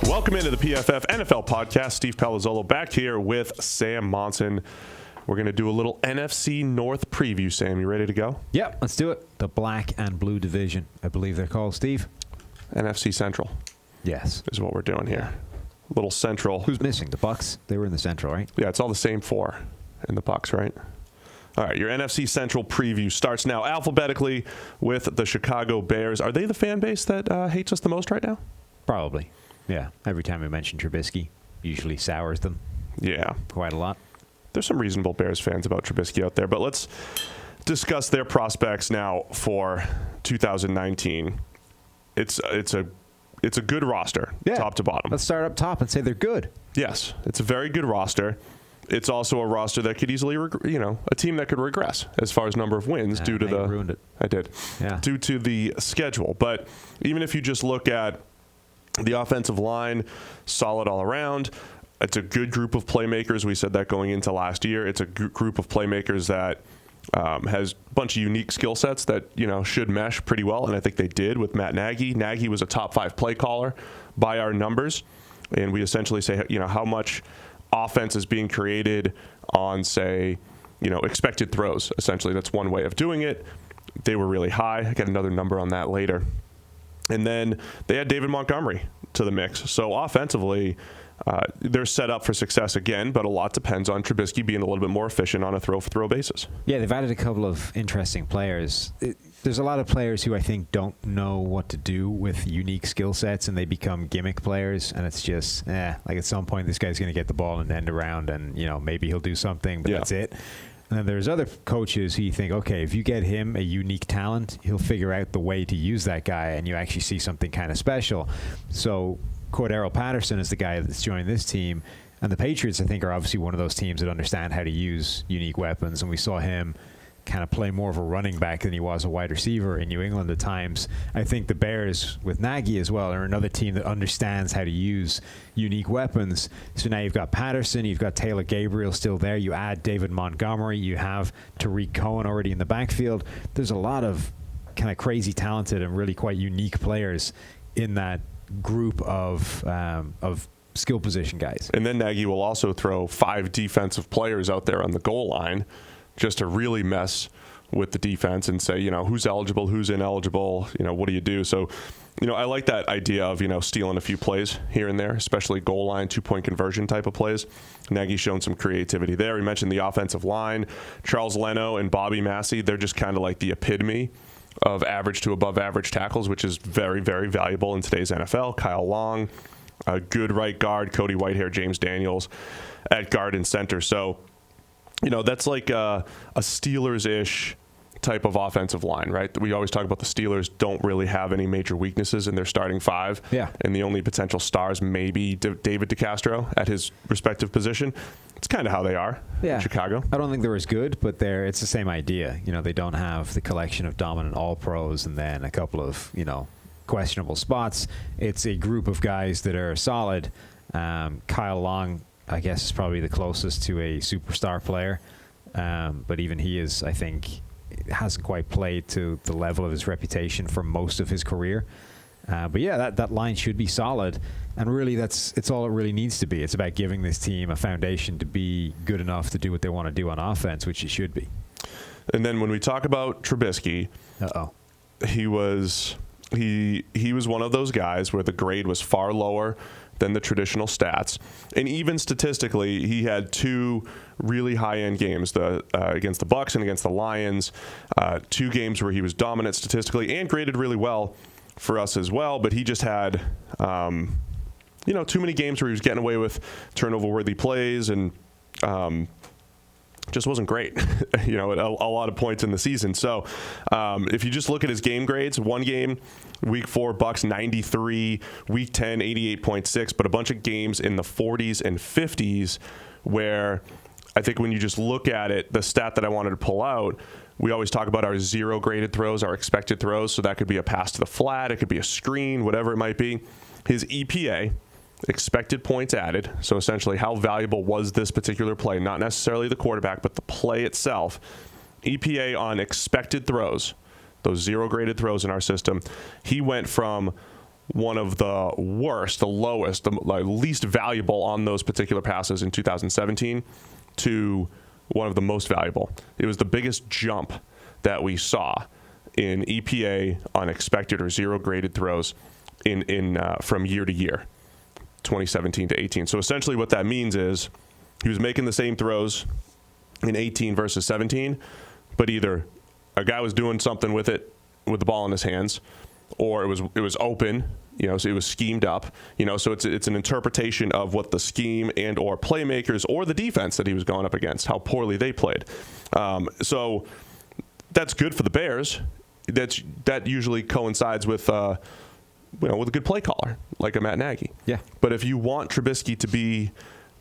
Welcome into the PFF NFL podcast. Steve Palazzolo back here with Sam Monson. We're going to do a little NFC North preview. Sam, you ready to go? Yep, let's do it. The black and blue division, I believe they're called, Steve. NFC Central. Yes. Is what we're doing here. Little Central. Who's missing? The Bucks? They were in the Central, right? Yeah, it's all the same four in the Bucks, right? All right, your NFC Central preview starts now alphabetically with the Chicago Bears. Are they the fan base that hates us the most right now? Probably. Yeah. Every time we mention Trubisky, usually sours them. Yeah. Quite a lot. There's some reasonable Bears fans about Trubisky out there, but let's discuss their prospects now for 2019. It's a good roster, top to bottom. Let's start up top and say they're good. Yes, it's a very good roster. It's also a roster that could easily, a team that could regress as far as number of wins due to the. Ruined it. I did. Yeah. Due to the schedule, but even if you just look at the offensive line, solid all around. It's a good group of playmakers. We said that going into last year. It's a group of playmakers that has a bunch of unique skill sets that should mesh pretty well, and I think they did with Matt Nagy. Nagy was a top 5 play caller by our numbers, and we essentially say how much offense is being created on, say, expected throws. Essentially, that's one way of doing it. They were really high. I got another number on that later. And then they had David Montgomery to the mix. So offensively, they're set up for success again, but a lot depends on Trubisky being a little bit more efficient on a throw-for-throw basis. Yeah, they've added a couple of interesting players. There's a lot of players who I think don't know what to do with unique skill sets, and they become gimmick players, and it's just, like at some point this guy's going to get the ball and end around, and maybe he'll do something, but that's it. And then there's other coaches who you think, okay, if you get him a unique talent, he'll figure out the way to use that guy, and you actually see something kind of special. So Cordarrelle Patterson is the guy that's joined this team, and the Patriots, I think, are obviously one of those teams that understand how to use unique weapons, and we saw him kind of play more of a running back than he was a wide receiver in New England at times. I think the Bears, with Nagy as well, are another team that understands how to use unique weapons. So now you've got Patterson, you've got Taylor Gabriel still there, you add David Montgomery, you have Tariq Cohen already in the backfield. There's a lot of kind of crazy talented and really quite unique players in that group of skill position guys. And then Nagy will also throw 5 defensive players out there on the goal line just to really mess with the defense and say, who's eligible, who's ineligible, what do you do? So, I like that idea of, stealing a few plays here and there, especially goal line, 2-point conversion type of plays. Nagy's shown some creativity there. We mentioned the offensive line. Charles Leno and Bobby Massey, they're just kind of like the epitome of average to above average tackles, which is very, very valuable in today's NFL. Kyle Long, a good right guard, Cody Whitehair, James Daniels at guard and center. So, that's like a Steelers-ish type of offensive line, right? We always talk about the Steelers don't really have any major weaknesses in their starting 5. Yeah. And the only potential stars may be David DeCastro at his respective position. It's kind of how they are in Chicago. I don't think they're as good, but it's the same idea. They don't have the collection of dominant all-pros and then a couple of, questionable spots. It's a group of guys that are solid. Kyle Long, I guess, is probably the closest to a superstar player. But even he is, I think, hasn't quite played to the level of his reputation for most of his career. But yeah, that line should be solid. And really, it's all it really needs to be. It's about giving this team a foundation to be good enough to do what they want to do on offense, which it should be. And then when we talk about Trubisky, he was one of those guys where the grade was far lower than the traditional stats. And even statistically, he had 2 really high-end games, against the Bucs and against the Lions, 2 games where he was dominant statistically and graded really well for us as well. But he just had, too many games where he was getting away with turnover-worthy plays and just wasn't great, at a lot of points in the season. So if you just look at his game grades, one game, Week 4, Bucs 93, Week 10, 88.6, but a bunch of games in the 40s and 50s where I think when you just look at it, the stat that I wanted to pull out, we always talk about our 0 graded throws, our expected throws. So that could be a pass to the flat, it could be a screen, whatever it might be. His EPA, expected points added, so essentially how valuable was this particular play, not necessarily the quarterback, but the play itself. EPA on expected throws, those 0 graded throws in our system, he went from one of the worst, the lowest, the least valuable on those particular passes in 2017 to one of the most valuable. It was the biggest jump that we saw in EPA on expected or zero graded throws in from year to year, 2017 to 18. So essentially what that means is he was making the same throws in 18 versus 17, but either a guy was doing something with it, with the ball in his hands, or it was open, so it was schemed up, so it's an interpretation of what the scheme and or playmakers or the defense that he was going up against, how poorly they played. So that's good for the Bears. That usually coincides with with a good play caller like a Matt Nagy. Yeah. But if you want Trubisky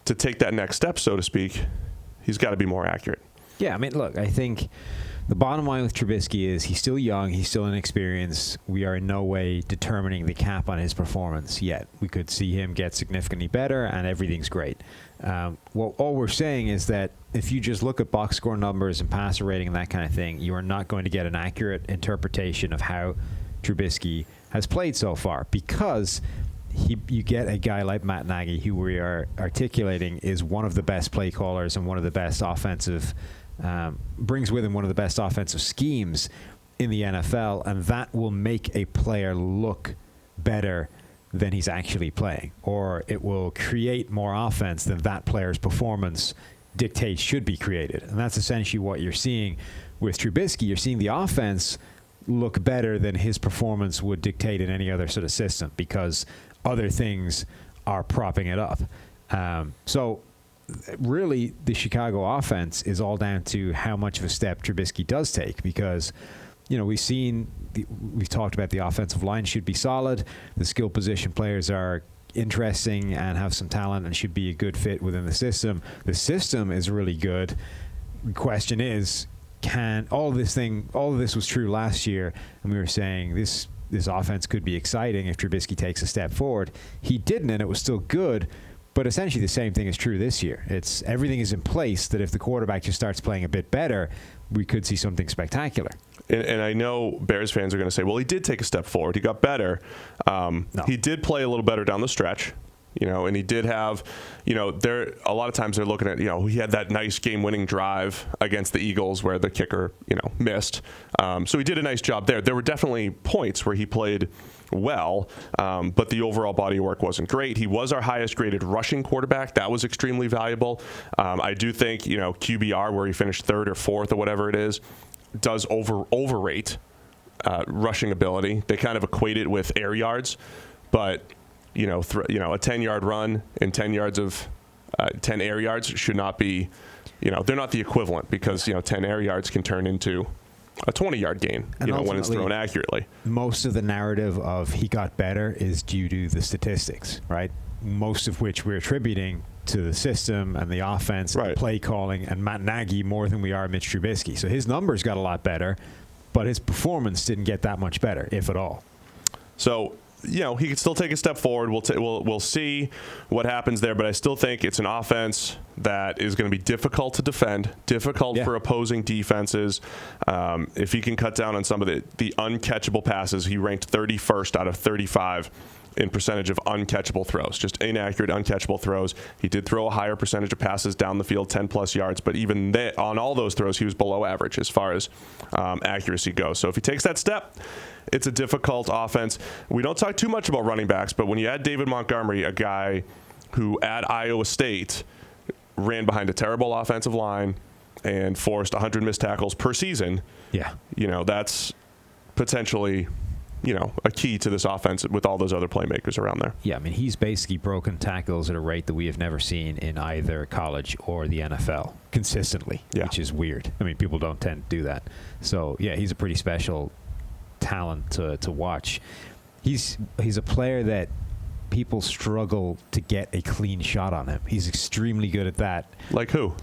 to take that next step, so to speak, he's got to be more accurate. Yeah, I mean, look, I think the bottom line with Trubisky is he's still young, he's still inexperienced. We are in no way determining the cap on his performance yet. We could see him get significantly better, and everything's great. Well, all we're saying is that if you just look at box score numbers and passer rating and that kind of thing, you are not going to get an accurate interpretation of how Trubisky has played so far, because you get a guy like Matt Nagy, who we are articulating is one of the best play callers and one of the best offensive, brings with him one of the best offensive schemes in the NFL, and that will make a player look better than he's actually playing, or it will create more offense than that player's performance dictates should be created. And that's essentially what you're seeing with Trubisky. You're seeing the offense look better than his performance would dictate in any other sort of system, because other things are propping it up. So really the Chicago offense is all down to how much of a step Trubisky does take, because we've talked about the offensive line should be solid. The skill position players are interesting and have some talent and should be a good fit within the system. The system is really good. The question is, all of this was true last year, and we were saying this offense could be exciting if Trubisky takes a step forward. He didn't, and it was still good. But essentially the same thing is true this year. Everything is in place that if the quarterback just starts playing a bit better, we could see something spectacular. And I know Bears fans are going to say, well, he did take a step forward. He got better. No. He did play a little better down the stretch, and he did have, a lot of times they're looking at, he had that nice game-winning drive against the Eagles where the kicker, missed. So he did a nice job there. There were definitely points where he played well, but the overall body of work wasn't great. He was our highest graded rushing quarterback. That was extremely valuable. I do think, QBR, where he finished third or fourth or whatever it is, does overrate rushing ability. They kind of equate it with air yards, but a 10-yard run and 10 yards of 10 air yards should not be, they're not the equivalent, because 10 air yards can turn into a 20-yard gain, when it's thrown accurately. Most of the narrative of he got better is due to the statistics, right? Most of which we're attributing to the system and the offense, right, and the play calling, and Matt Nagy more than we are Mitch Trubisky. So his numbers got a lot better, but his performance didn't get that much better, if at all. So, he could still take a step forward. We'll see what happens there, but I still think it's an offense that is going to be difficult to defend, difficult for opposing defenses. If he can cut down on some of the uncatchable passes, he ranked 31st out of 35 in percentage of uncatchable throws, just inaccurate, uncatchable throws. He did throw a higher percentage of passes down the field, 10-plus yards, but even on all those throws, he was below average as far as accuracy goes. So if he takes that step, it's a difficult offense. We don't talk too much about running backs, but when you add David Montgomery, a guy who at Iowa State ran behind a terrible offensive line and forced 100 missed tackles per season, that's potentially a key to this offense with all those other playmakers around there. Yeah, I mean, he's basically broken tackles at a rate that we have never seen in either college or the NFL consistently, which is weird. I mean, people don't tend to do that. So, yeah, he's a pretty special talent to watch. He's a player that people struggle to get a clean shot on him. He's extremely good at that. Like who?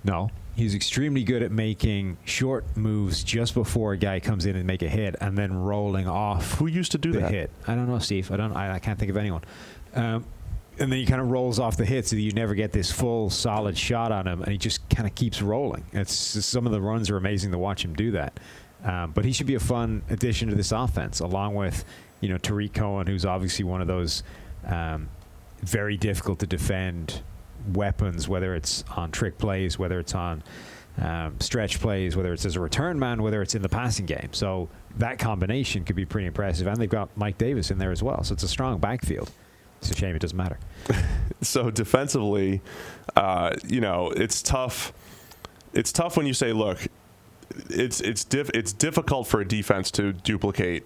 No. He's extremely good at making short moves just before a guy comes in and make a hit, and then rolling off. Who used to do the that? Hit? I don't know, Steve. I can't think of anyone. And then he kind of rolls off the hit, so that you never get this full, solid shot on him, and he just kind of keeps rolling. Some of the runs are amazing to watch him do that. But he should be a fun addition to this offense, along with Tariq Cohen, who's obviously one of those very difficult to defend weapons, whether it's on trick plays, whether it's on stretch plays, whether it's as a return man, whether it's in the passing game. So that combination could be pretty impressive. And they've got Mike Davis in there as well. So it's a strong backfield. It's a shame it doesn't matter. So defensively, it's tough. It's tough when you say, look, it's difficult for a defense to duplicate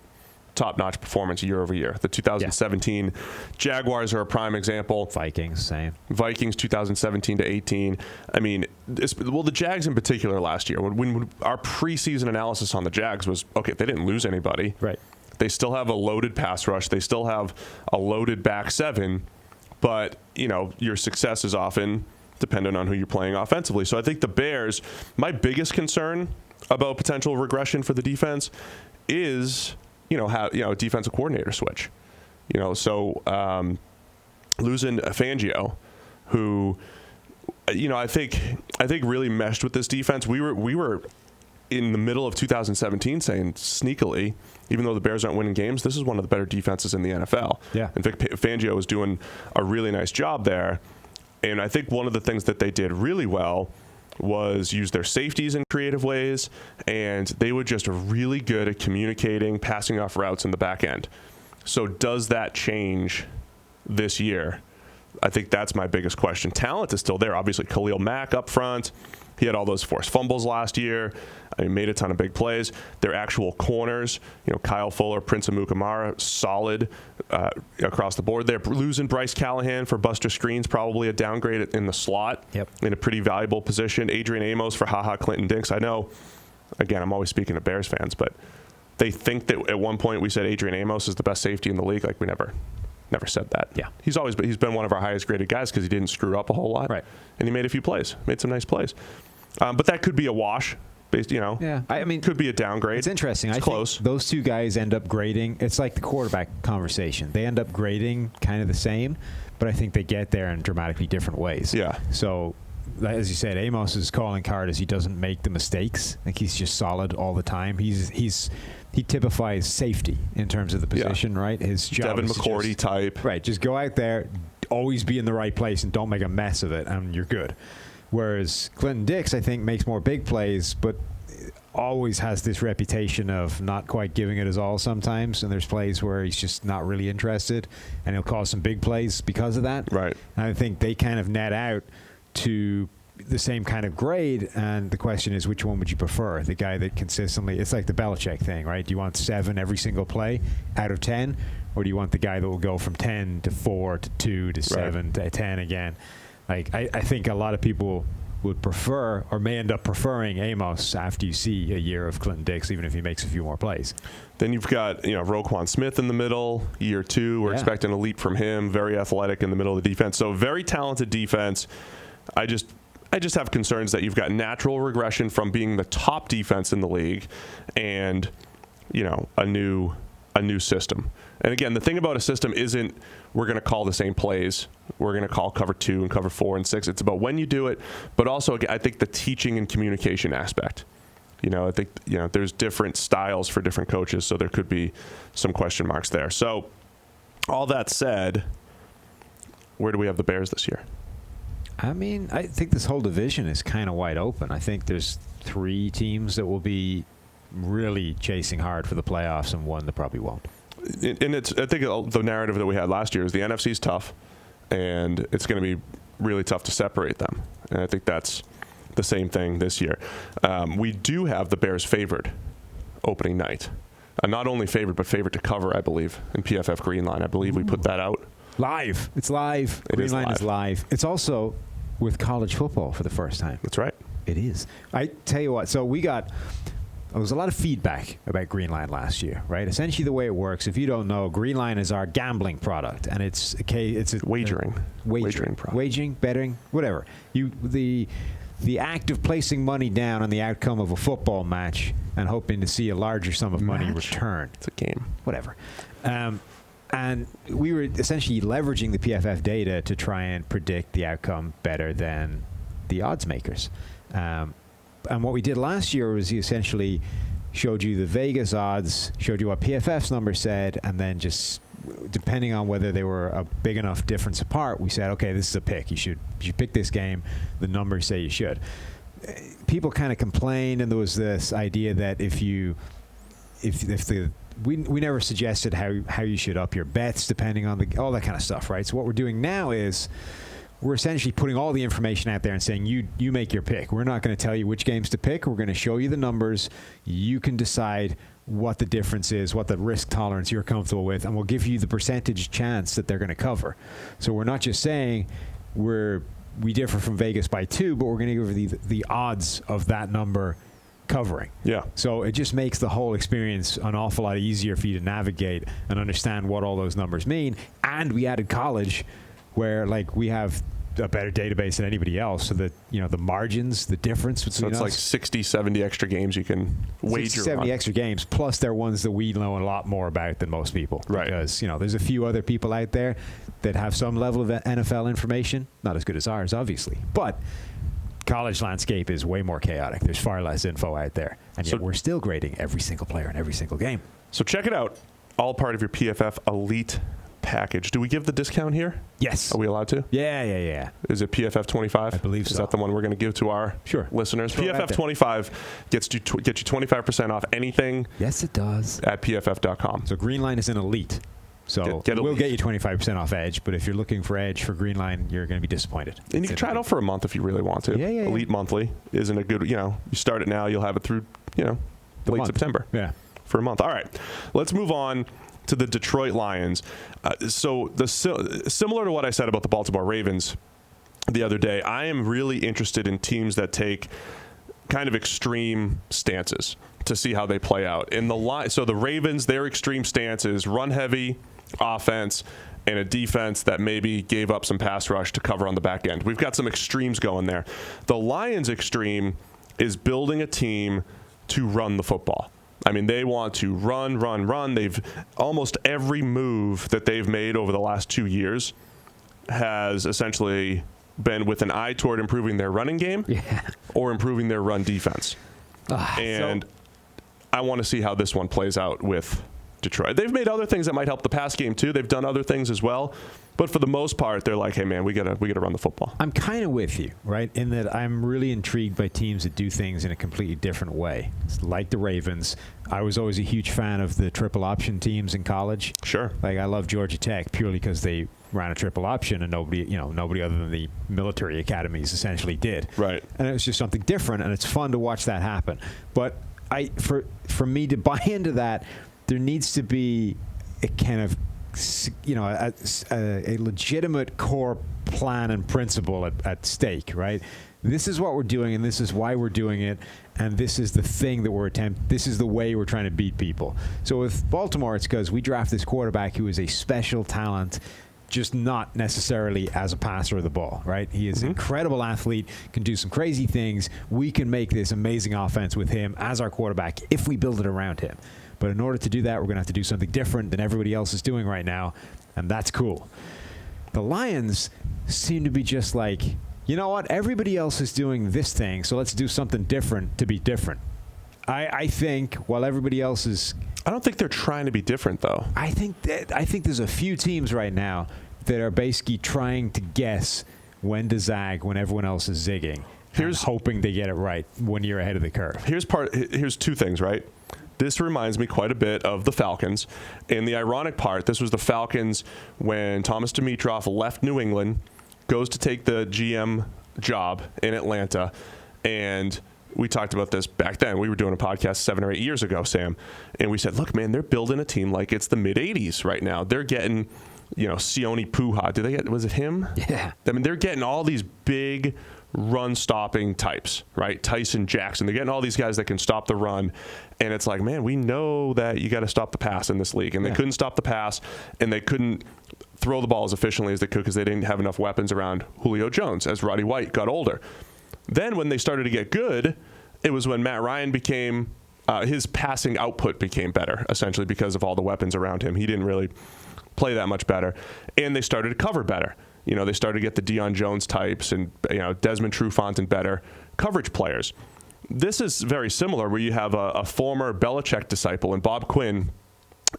top-notch performance year over year. The 2017 Jaguars are a prime example. Vikings, same. Vikings 2017 to 18. I mean, the Jags in particular last year, when our preseason analysis on the Jags was, okay, they didn't lose anybody. Right. They still have a loaded pass rush. They still have a loaded back seven. But, your success is often dependent on who you're playing offensively. So I think the Bears, my biggest concern about potential regression for the defense is a defensive coordinator switch. So losing Fangio, who I think really meshed with this defense. We were in the middle of 2017 saying sneakily, even though the Bears aren't winning games, this is one of the better defenses in the NFL. Yeah. And Vic Fangio was doing a really nice job there. And I think one of the things that they did really well was use their safeties in creative ways, and they were just really good at communicating, passing off routes in the back end. So does that change this year? I think that's my biggest question. Talent is still there. Obviously, Khalil Mack up front. He had all those forced fumbles last year. He made a ton of big plays. Their actual corners, Kyle Fuller, Prince Amukamara, solid across the board there. Losing Bryce Callahan for Buster Screens, probably a downgrade in the slot. Yep. In a pretty valuable position. Adrian Amos for HaHa Clinton Dinks. I know, again, I'm always speaking to Bears fans, but they think that at one point we said Adrian Amos is the best safety in the league. Like, we never said that. Yeah. He's been one of our highest graded guys because he didn't screw up a whole lot. Right. And he made a few plays, made some nice plays. But that could be a wash. Yeah. I mean, could be a downgrade. It's interesting. It's close. Think those two guys end up grading. It's like the quarterback conversation. They end up grading kind of the same, but I think they get there in dramatically different ways. Yeah. So, as you said, Amos's calling card is he doesn't make the mistakes. Like, he's just solid all the time. He typifies safety in terms of the position, right? His job Devin is McCourty type. Right. Just go out there, always be in the right place, and don't make a mess of it, and you're good. Whereas Clinton Dix, I think, makes more big plays, but always has this reputation of not quite giving it his all sometimes. And there's plays where he's just not really interested, and he'll cause some big plays because of that. Right. And I think they kind of net out to the same kind of grade. And the question is, which one would you prefer? The guy that consistently, it's like the Belichick thing, right? Do you want 7 every single play out of 10? Or do you want the guy that will go from 10 to 4 to 2 to 7 to 10 again? Like, I think a lot of people would prefer or may end up preferring Amos after you see a year of Clinton Dix, even if he makes a few more plays. Then you've got, Roquan Smith in the middle, year 2. We're expecting a leap from him. Very athletic in the middle of the defense. So very talented defense. I just have concerns that you've got natural regression from being the top defense in the league and, a new system. And again, the thing about a system isn't we're going to call the same plays. We're going to call cover 2 and cover 4 and 6. It's about when you do it, but also I think the teaching and communication aspect. I think there's different styles for different coaches, so there could be some question marks there. So all that said, where do we have the Bears this year? I mean, I think this whole division is kind of wide open. I think there's 3 teams that will be really chasing hard for the playoffs and one that probably won't. And I think the narrative that we had last year is the NFC's tough, and it's going to be really tough to separate them. And I think that's the same thing this year. We do have the Bears favored opening night. Not only favored, but favored to cover, I believe, in PFF Green Line. I believe we put that out. Live. It's live. Green Line is live. It's also with college football for the first time. That's right. It is. I tell you what, so there was a lot of feedback about Green Line last year, right? Essentially the way it works, if you don't know, Green Line is our gambling product, and it's a wagering product. Wagering, betting, whatever. The act of placing money down on the outcome of a football match and hoping to see a larger sum of money return. It's a game. Whatever. And we were essentially leveraging the PFF data to try and predict the outcome better than the odds makers. And what we did last year was essentially showed you the Vegas odds, showed you what PFF's number said, and then just depending on whether they were a big enough difference apart, we said, okay, this is a pick. You should pick this game. The numbers say you should. People kind of complained, and there was this idea that we never suggested how you should up your bets depending on all that kind of stuff, right? So what we're doing now is we're essentially putting all the information out there and saying you make your pick. We're not going to tell you which games to pick. We're going to show you the numbers. You can decide what the difference is, what the risk tolerance you're comfortable with, and we'll give you the percentage chance that they're going to cover. So we're not just saying we differ from Vegas by 2, but we're going to give you the odds of that number covering. Yeah. So it just makes the whole experience an awful lot easier for you to navigate and understand what all those numbers mean. And we added college, where we have a better database than anybody else, so that the margins, the difference between us. So it's 60, 70 extra games you can wager 60, 70 on. extra games, plus they're ones that we know a lot more about than most people. Right. Because there's a few other people out there that have some level of NFL information, not as good as ours, obviously, but college landscape is way more chaotic. There's far less info out there, and yet we're still grading every single player in every single game. So check it out. All part of your PFF Elite package. Do we give the discount here? Yes. Are we allowed to? Yeah. Is it PFF 25? I believe so. Is that the one we're going to give to our listeners? PFF 25 gets you 25% off anything. Yes, it does. At PFF.com. So Greenline is an Elite. So we'll get you 25% off Edge, but if you're looking for Edge for Greenline, you're going to be disappointed. And you can try it out for a month if you really want to. Yeah. Elite monthly isn't a good, you start it now, you'll have it through, late September. Yeah. For a month. All right. Let's move on to the Detroit Lions. Similar to what I said about the Baltimore Ravens the other day, I am really interested in teams that take kind of extreme stances to see how they play out. So the Ravens, their extreme stance is run heavy offense and a defense that maybe gave up some pass rush to cover on the back end. We've got some extremes going there. The Lions' extreme is building a team to run the football. I mean, they want to run. They've almost every move that they've made over the last 2 years has essentially been with an eye toward improving their running game or improving their run defense. I want to see how this one plays out with Detroit. They've made other things that might help the pass game too. They've done other things as well. But for the most part, they're like, hey, man, we gotta run the football. I'm kind of with you, right, in that I'm really intrigued by teams that do things in a completely different way. It's like the Ravens. I was always a huge fan of the triple option teams in college. Sure. I love Georgia Tech purely because they ran a triple option and nobody other than the military academies essentially did. Right. And it was just something different, and it's fun to watch that happen. But for me to buy into that, there needs to be a kind of a legitimate core plan and principle at stake, right? This is what we're doing, and this is why we're doing it, and this is the thing that this is the way we're trying to beat people. So with Baltimore, it's because we draft this quarterback who is a special talent, just not necessarily as a passer of the ball, right? He is an incredible athlete, can do some crazy things. We can make this amazing offense with him as our quarterback if we build it around him. But in order to do that, we're going to have to do something different than everybody else is doing right now, and that's cool. The Lions seem to be just like, you know what? Everybody else is doing this thing, so let's do something different to be different. I think while everybody else is... I don't think they're trying to be different, though. I think there's a few teams right now that are basically trying to guess when to zag when everyone else is zigging. Hoping they get it right 1 year ahead of the curve. Here's two things, right? This reminds me quite a bit of the Falcons. And the ironic part, this was the Falcons when Thomas Dimitroff left New England, goes to take the GM job in Atlanta. And we talked about this back then. We were doing a podcast 7 or 8 years ago, Sam. And we said, look, man, they're building a team like it's the mid-'80s right now. They're getting, Sione Puha. Was it him? Yeah. I mean, they're getting all these big run-stopping types, right? Tyson Jackson. They're getting all these guys that can stop the run. And it's like, man, we know that you got to stop the pass in this league. And they couldn't stop the pass, and they couldn't throw the ball as efficiently as they could because they didn't have enough weapons around Julio Jones as Roddy White got older. Then when they started to get good, it was when Matt Ryan became his passing output became better, essentially because of all the weapons around him. He didn't really play that much better. And they started to cover better. They started to get the Deion Jones types and Desmond Trufant and better coverage players. this is very similar, where you have a former Belichick disciple and Bob Quinn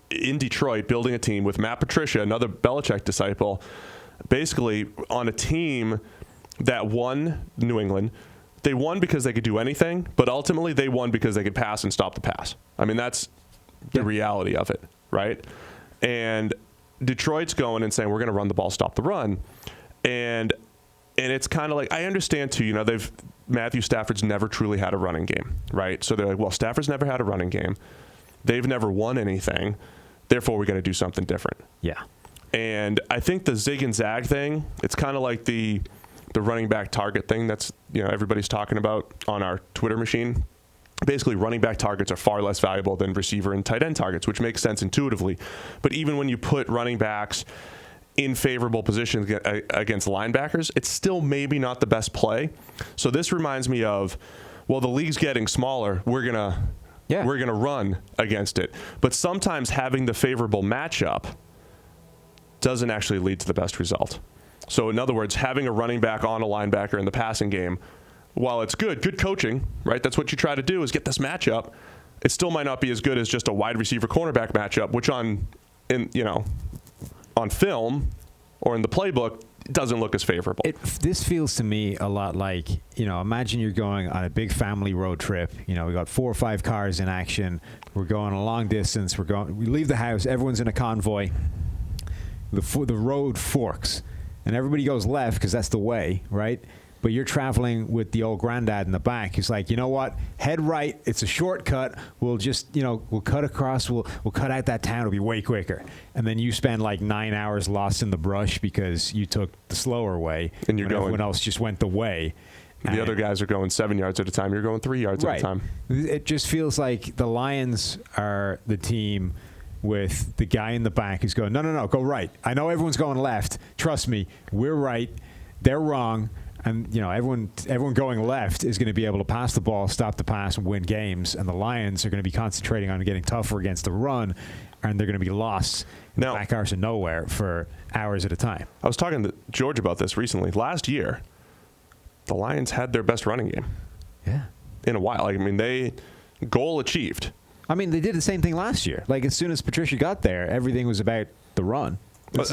in Detroit building a team with Matt Patricia, another Belichick disciple, basically on a team that won New England. They won because they could do anything, but ultimately they won because they could pass and stop the pass. I mean, that's the reality of it, right? And Detroit's going and saying, we're going to run the ball, stop the run. And it's kind of like, I understand too, Matthew Stafford's never truly had a running game, right? So they're like, well, Stafford's never had a running game. They've never won anything. Therefore, we're going to do something different. Yeah. And I think the zig and zag thing, it's kind of like the running back target thing that's, everybody's talking about on our Twitter machine. Basically, running back targets are far less valuable than receiver and tight end targets, which makes sense intuitively. But even when you put running backs in favorable positions against linebackers, it's still maybe not the best play. So this reminds me of, well, the league's getting smaller. We're gonna run against it. But sometimes having the favorable matchup doesn't actually lead to the best result. So in other words, having a running back on a linebacker in the passing game, while it's good coaching, right? That's what you try to do, is get this matchup. It still might not be as good as just a wide receiver cornerback matchup, which on film or in the playbook doesn't look as favorable. This feels to me a lot like, imagine you're going on a big family road trip. We got 4 or 5 cars in action. We're going a long distance. We leave the house. Everyone's in a convoy. The road forks. And everybody goes left because that's the way, right? But you're traveling with the old granddad in the back. He's like, you know what? Head right. It's a shortcut. We'll just, we'll cut across. We'll cut out that town. It'll be way quicker. And then you spend like 9 hours lost in the brush because you took the slower way. And everyone else just went the way. The other guys are going 7 yards at a time. You're going 3 yards at a time. It just feels like the Lions are the team with the guy in the back who's going, no, go right. I know everyone's going left. Trust me, we're right. They're wrong. And, everyone going left is going to be able to pass the ball, stop the pass, and win games. And the Lions are going to be concentrating on getting tougher against the run, and they're going to be lost in the back arse of nowhere for hours at a time. I was talking to George about this recently. Last year, the Lions had their best running game. Yeah. In a while. They goal achieved. They did the same thing last year. Like, as soon as Patricia got there, everything was about the run. I'm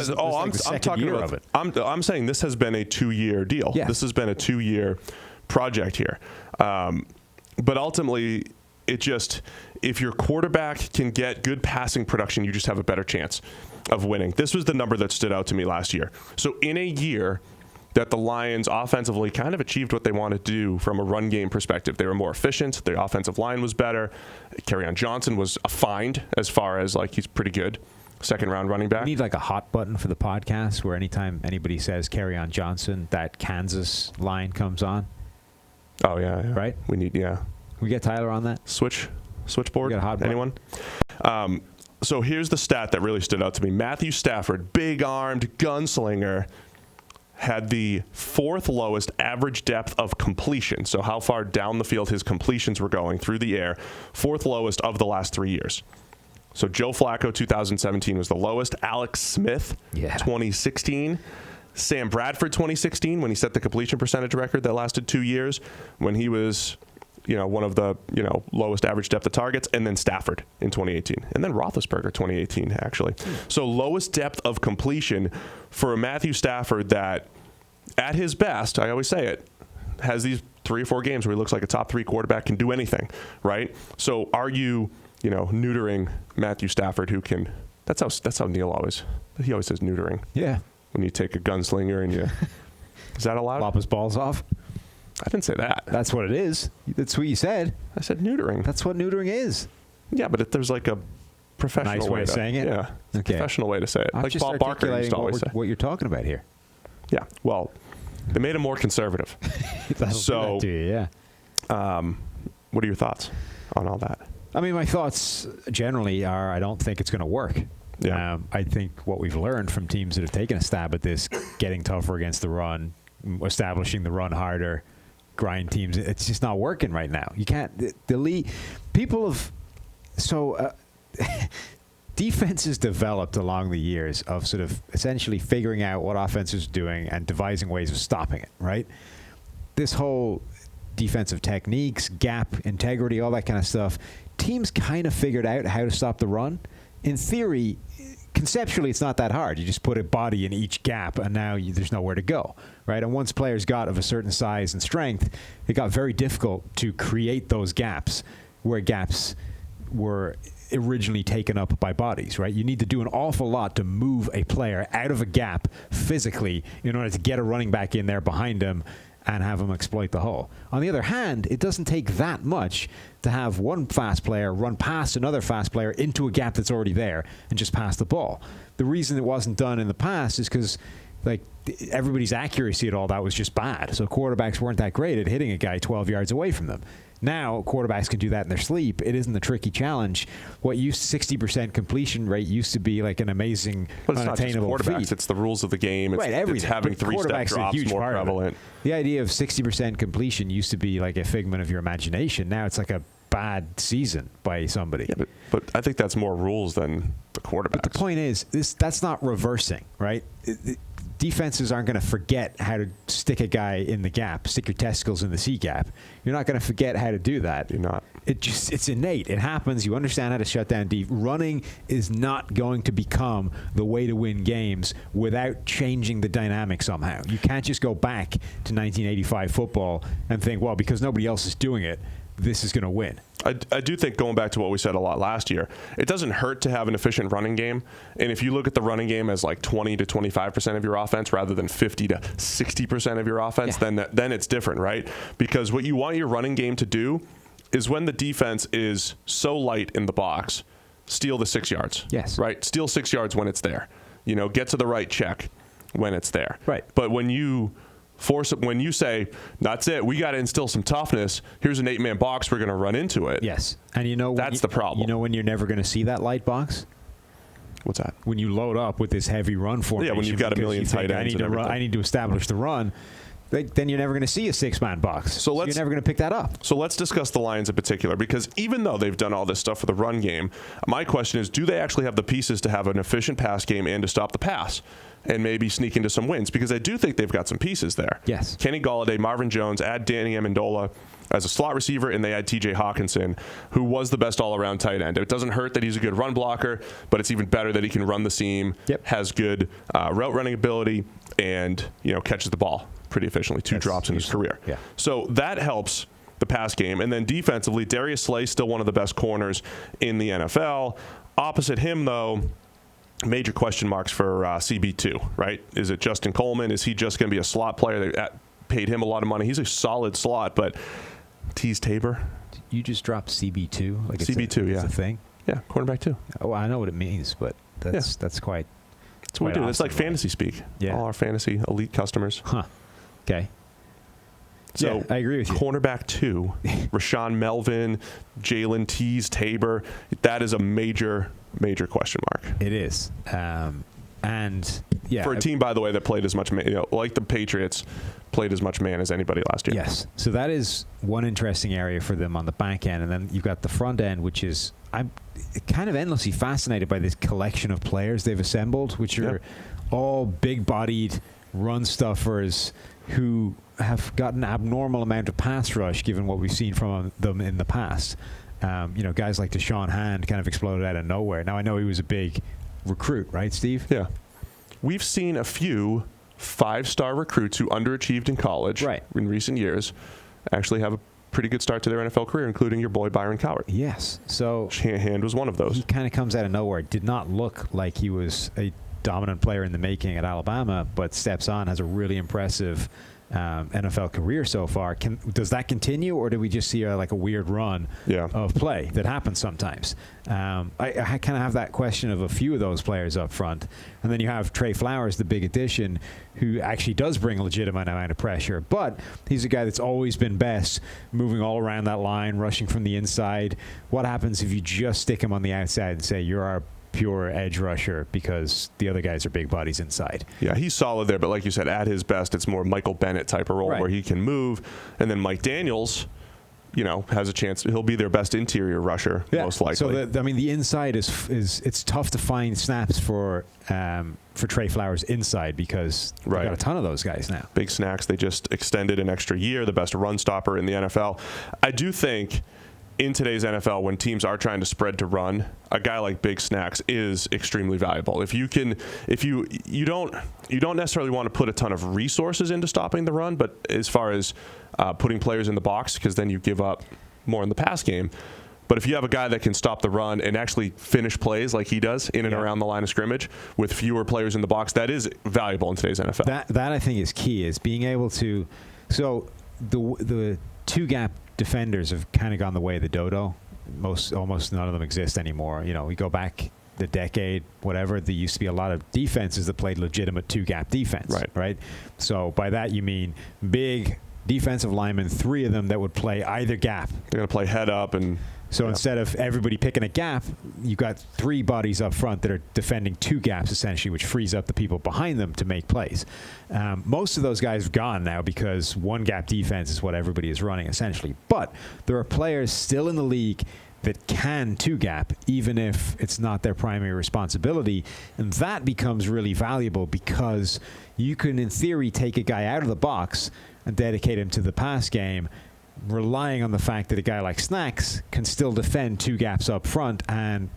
talking about it. I'm saying this has been a 2-year deal. Yeah. This has been a 2-year project here. But ultimately, if your quarterback can get good passing production, you just have a better chance of winning. This was the number that stood out to me last year. So in a year that the Lions offensively kind of achieved what they wanted to do from a run game perspective, they were more efficient. Their offensive line was better. Kerryon Johnson was a find as far as he's pretty good. Second-round running back. We need a hot button for the podcast where anytime anybody says Kerryon Johnson, that Kansas line comes on. Oh, yeah. Right? We need, We get Tyler on that? Switchboard? We got a hot Anyone? So here's the stat that really stood out to me. Matthew Stafford, big-armed gunslinger, had the 4th lowest average depth of completion. So how far down the field his completions were going through the air. 4th lowest of the last 3 years. So Joe Flacco, 2017, was the lowest. Alex Smith, 2016. Sam Bradford, 2016, when he set the completion percentage record that lasted 2 years, when he was, one of the, lowest average depth of targets. And then Stafford in 2018. And then Roethlisberger, 2018, actually. So lowest depth of completion for a Matthew Stafford that, at his best, I always say it, has these 3 or 4 games where he looks like a top 3 quarterback, can do anything, right? So are you neutering Matthew Stafford, who can? That's how Neil always says neutering. Yeah. When you take a gunslinger and you, is that allowed? Lop his balls off. I didn't say that. That's what it is. That's what you said. I said neutering. That's what neutering is. Yeah, but there's a professional nice way of saying it. Yeah, okay. Professional way to say it. I'm like just Bob Barker used to always say. What you're talking about here. Yeah. Well, they made him more conservative. So, do that to you, yeah. What are your thoughts on all that? My thoughts generally are I don't think it's going to work. Yeah. I think what we've learned from teams that have taken a stab at this, getting tougher against the run, establishing the run harder, grind teams, it's just not working right now. You can't. The league, people have. So defenses developed along the years of sort of essentially figuring out what offense is doing and devising ways of stopping it, right? This whole defensive techniques, gap integrity, all that kind of stuff. Teams kind of figured out how to stop the run. In theory, conceptually, it's not that hard. You just put a body in each gap, and now there's nowhere to go, right? And once players got of a certain size and strength, it got very difficult to create those gaps where gaps were originally taken up by bodies, right? You need to do an awful lot to move a player out of a gap physically in order to get a running back in there behind him and have him exploit the hole. On the other hand, it doesn't take that much to have one fast player run past another fast player into a gap that's already there and just pass the ball. The reason it wasn't done in the past is because everybody's accuracy at all that was just bad. So quarterbacks weren't that great at hitting a guy 12 yards away from them. Now, quarterbacks can do that in their sleep. It isn't a tricky challenge. What 60% completion rate used to be like an amazing, unattainable feat. It's the rules of the game. It's, everything. It's having three-step drops more prevalent. The idea of 60% completion used to be like a figment of your imagination. Now it's like a bad season by somebody. Yeah, but I think that's more rules than the quarterbacks. But the point is, that's not reversing, right? Defenses aren't going to forget how to stick a guy in the gap, stick your testicles in the C gap. You're not going to forget how to do that. You're not. It's innate. It happens. You understand how to shut down deep. Running is not going to become the way to win games without changing the dynamic somehow. You can't just go back to 1985 football and think, well, because nobody else is doing it, this is going to win. I do think, going back to what we said a lot last year, it doesn't hurt to have an efficient running game. And if you look at the running game as like 20 to 25% of your offense rather than 50 to 60% of your offense, then it's different, right? Because what you want your running game to do is, when the defense is so light in the box, steal the 6 yards. Yes. Right? Steal 6 yards when it's there. Get to the right check when it's there. Right. But when you when you say, that's it, we got to instill some toughness, here's an 8-man box, we're going to run into it. Yes. And that's the problem. You know when you're never going to see that light box? What's that? When you load up with this heavy run formation. Yeah, when you've got a million tight ends and everything. I need to establish the run. Then you're never going to see a 6-man box. So you're never going to pick that up. So let's discuss the Lions in particular, because even though they've done all this stuff for the run game, my question is, do they actually have the pieces to have an efficient pass game and to stop the pass and maybe sneak into some wins? Because I do think they've got some pieces there. Yes. Kenny Golladay, Marvin Jones, add Danny Amendola as a slot receiver, and they add TJ Hawkinson, who was the best all-around tight end. It doesn't hurt that he's a good run blocker, but it's even better that he can run the seam, has good route running ability, and catches the ball pretty efficiently. 2 drops in his career. Yeah. So that helps the pass game. And then defensively, Darius Slay, still one of the best corners in the NFL. Opposite him, though, major question marks for CB2, right? Is it Justin Coleman? Is he just going to be a slot player? They paid him a lot of money. He's a solid slot, but Tease Tabor? You just dropped CB2? Like CB2, it's a thing? Yeah, cornerback 2. Oh, I know what it means, but that's quite... That's what we do. It's like fantasy speak. Yeah. All our fantasy elite customers. Huh. Okay. So I agree with you. Cornerback 2, Rashawn Melvin, Jalen Tease Tabor. That is a major question mark. It is. And for a team, by the way, that played as much man, like the Patriots, played as much man as anybody last year. Yes. So that is one interesting area for them on the back end. And then you've got the front end, which is, I'm kind of endlessly fascinated by this collection of players they've assembled, which are all big-bodied run stuffers who have got an abnormal amount of pass rush given what we've seen from them in the past. Guys like Deshaun Hand kind of exploded out of nowhere. Now, I know he was a big recruit, right, Steve? Yeah. We've seen a few 5-star recruits who underachieved in college in recent years actually have a pretty good start to their NFL career, including your boy Byron Cowart. Yes. So Hand was one of those. He kind of comes out of nowhere. Did not look like he was a dominant player in the making at Alabama, but steps on, has a really impressive NFL career so far. Does that continue, or do we just see a weird run of play that happens sometimes? I kind of have that question of a few of those players up front. And then you have Trey Flowers, the big addition, who actually does bring a legitimate amount of pressure. But he's a guy that's always been best, moving all around that line, rushing from the inside. What happens if you just stick him on the outside and say, you're our pure edge rusher, because the other guys are big bodies inside? Yeah, he's solid there, but like you said, at his best, it's more Michael Bennett type of role where he can move. And then Mike Daniels, has a chance. He'll be their best interior rusher, most likely. So the inside is it's tough to find snaps for Trey Flowers inside because they've got a ton of those guys now. Big Snacks. They just extended an extra year. The best run stopper in the NFL. I do think in today's NFL, when teams are trying to spread to run, a guy like Big Snacks is extremely valuable. If you don't necessarily want to put a ton of resources into stopping the run, but as far as putting players in the box, because then you give up more in the pass game. But if you have a guy that can stop the run and actually finish plays like he does in and around the line of scrimmage with fewer players in the box, that is valuable in today's NFL. That I think is key, is being able to. So the two gap defenders have kind of gone the way of the dodo. Almost none of them exist anymore. We go back the decade, whatever. There used to be a lot of defenses that played legitimate two gap defense. Right. So by that you mean big defensive linemen, 3 of them that would play either gap. They're going to play head up and. So instead of everybody picking a gap, you got 3 bodies up front that are defending 2 gaps essentially, which frees up the people behind them to make plays. Most of those guys have gone now because one gap defense is what everybody is running essentially. But there are players still in the league that can 2 gap, even if it's not their primary responsibility. And that becomes really valuable because you can, in theory, take a guy out of the box and dedicate him to the pass game, relying on the fact that a guy like Snacks can still defend 2 gaps up front and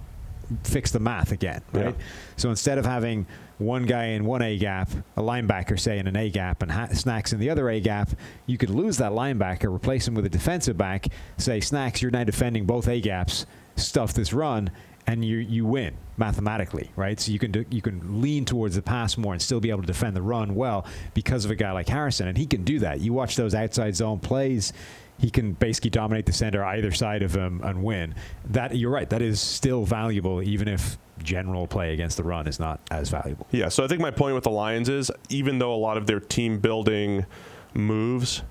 fix the math again, right? Yeah. So instead of having one guy in one A gap, a linebacker, say, in an A gap, and Snacks in the other A gap, you could lose that linebacker, replace him with a defensive back, say, Snacks, you're now defending both A gaps, stuff this run, and you win mathematically, right? So you can lean towards the pass more and still be able to defend the run well because of a guy like Harrison, and he can do that. You watch those outside zone plays, he can basically dominate the center either side of him and win. That, you're right, that is still valuable, even if general play against the run is not as valuable. Yeah, so I think my point with the Lions is, even though a lot of their team building moves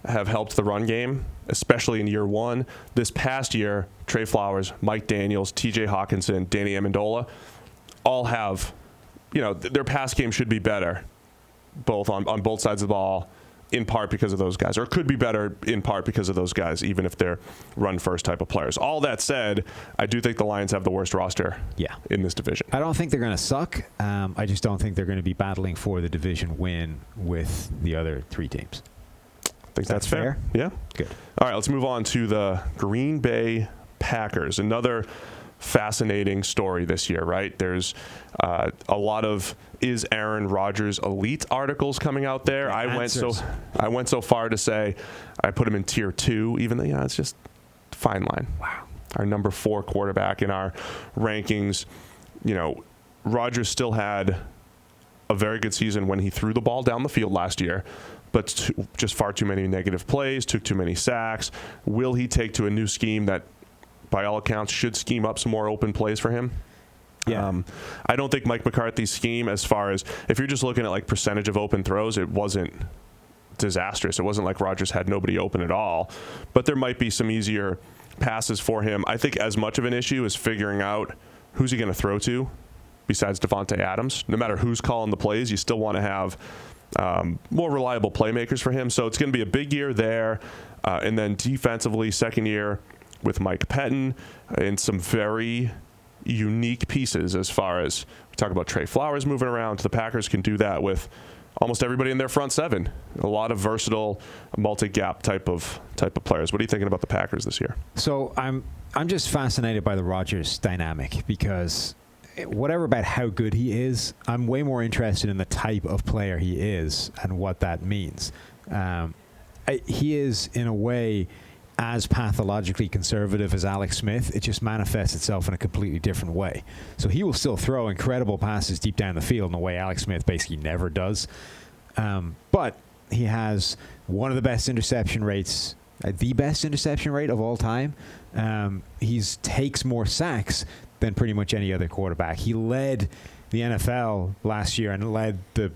have helped the run game, especially in year 1, this past year, Trey Flowers, Mike Daniels, TJ Hawkinson, Danny Amendola all have, their pass game should be better, both on both sides of the ball, in part because of those guys, or could be better in part because of those guys, even if they're run-first type of players. All that said, I do think the Lions have the worst roster in this division. I don't think they're going to suck. I just don't think they're going to be battling for the division win with the other 3 teams. I think that's fair. Yeah. Good. All right, let's move on to the Green Bay Packers. Another fascinating story this year, right? There's a lot of "Is Aaron Rodgers elite?" articles coming out there. I went so far to say I put him in tier 2, even though it's just fine line. Wow. Our number 4 quarterback in our rankings. Rodgers still had a very good season when he threw the ball down the field last year, but just far too many negative plays, took too many sacks. Will he take to a new scheme that, by all accounts, should scheme up some more open plays for him? Yeah. I don't think Mike McCarthy's scheme, as far as if you're just looking at percentage of open throws, it wasn't disastrous. It wasn't like Rodgers had nobody open at all, but there might be some easier passes for him. I think as much of an issue is figuring out who's he going to throw to besides Davante Adams. No matter who's calling the plays, you still want to have more reliable playmakers for him. So it's going to be a big year there. And then defensively, second year with Mike Pettin and some very unique pieces, as far as we talk about Trey Flowers moving around. The Packers can do that with almost everybody in their front 7. A lot of versatile, multi-gap type of players. What are you thinking about the Packers this year? So I'm just fascinated by the Rodgers dynamic, because whatever about how good he is, I'm way more interested in the type of player he is and what that means. He is, in a way, as pathologically conservative as Alex Smith. It just manifests itself in a completely different way. So he will still throw incredible passes deep down the field in a way Alex Smith basically never does. But he has one of the best interception rates, the best interception rate of all time. He takes more sacks than pretty much any other quarterback. He led the NFL last year and led the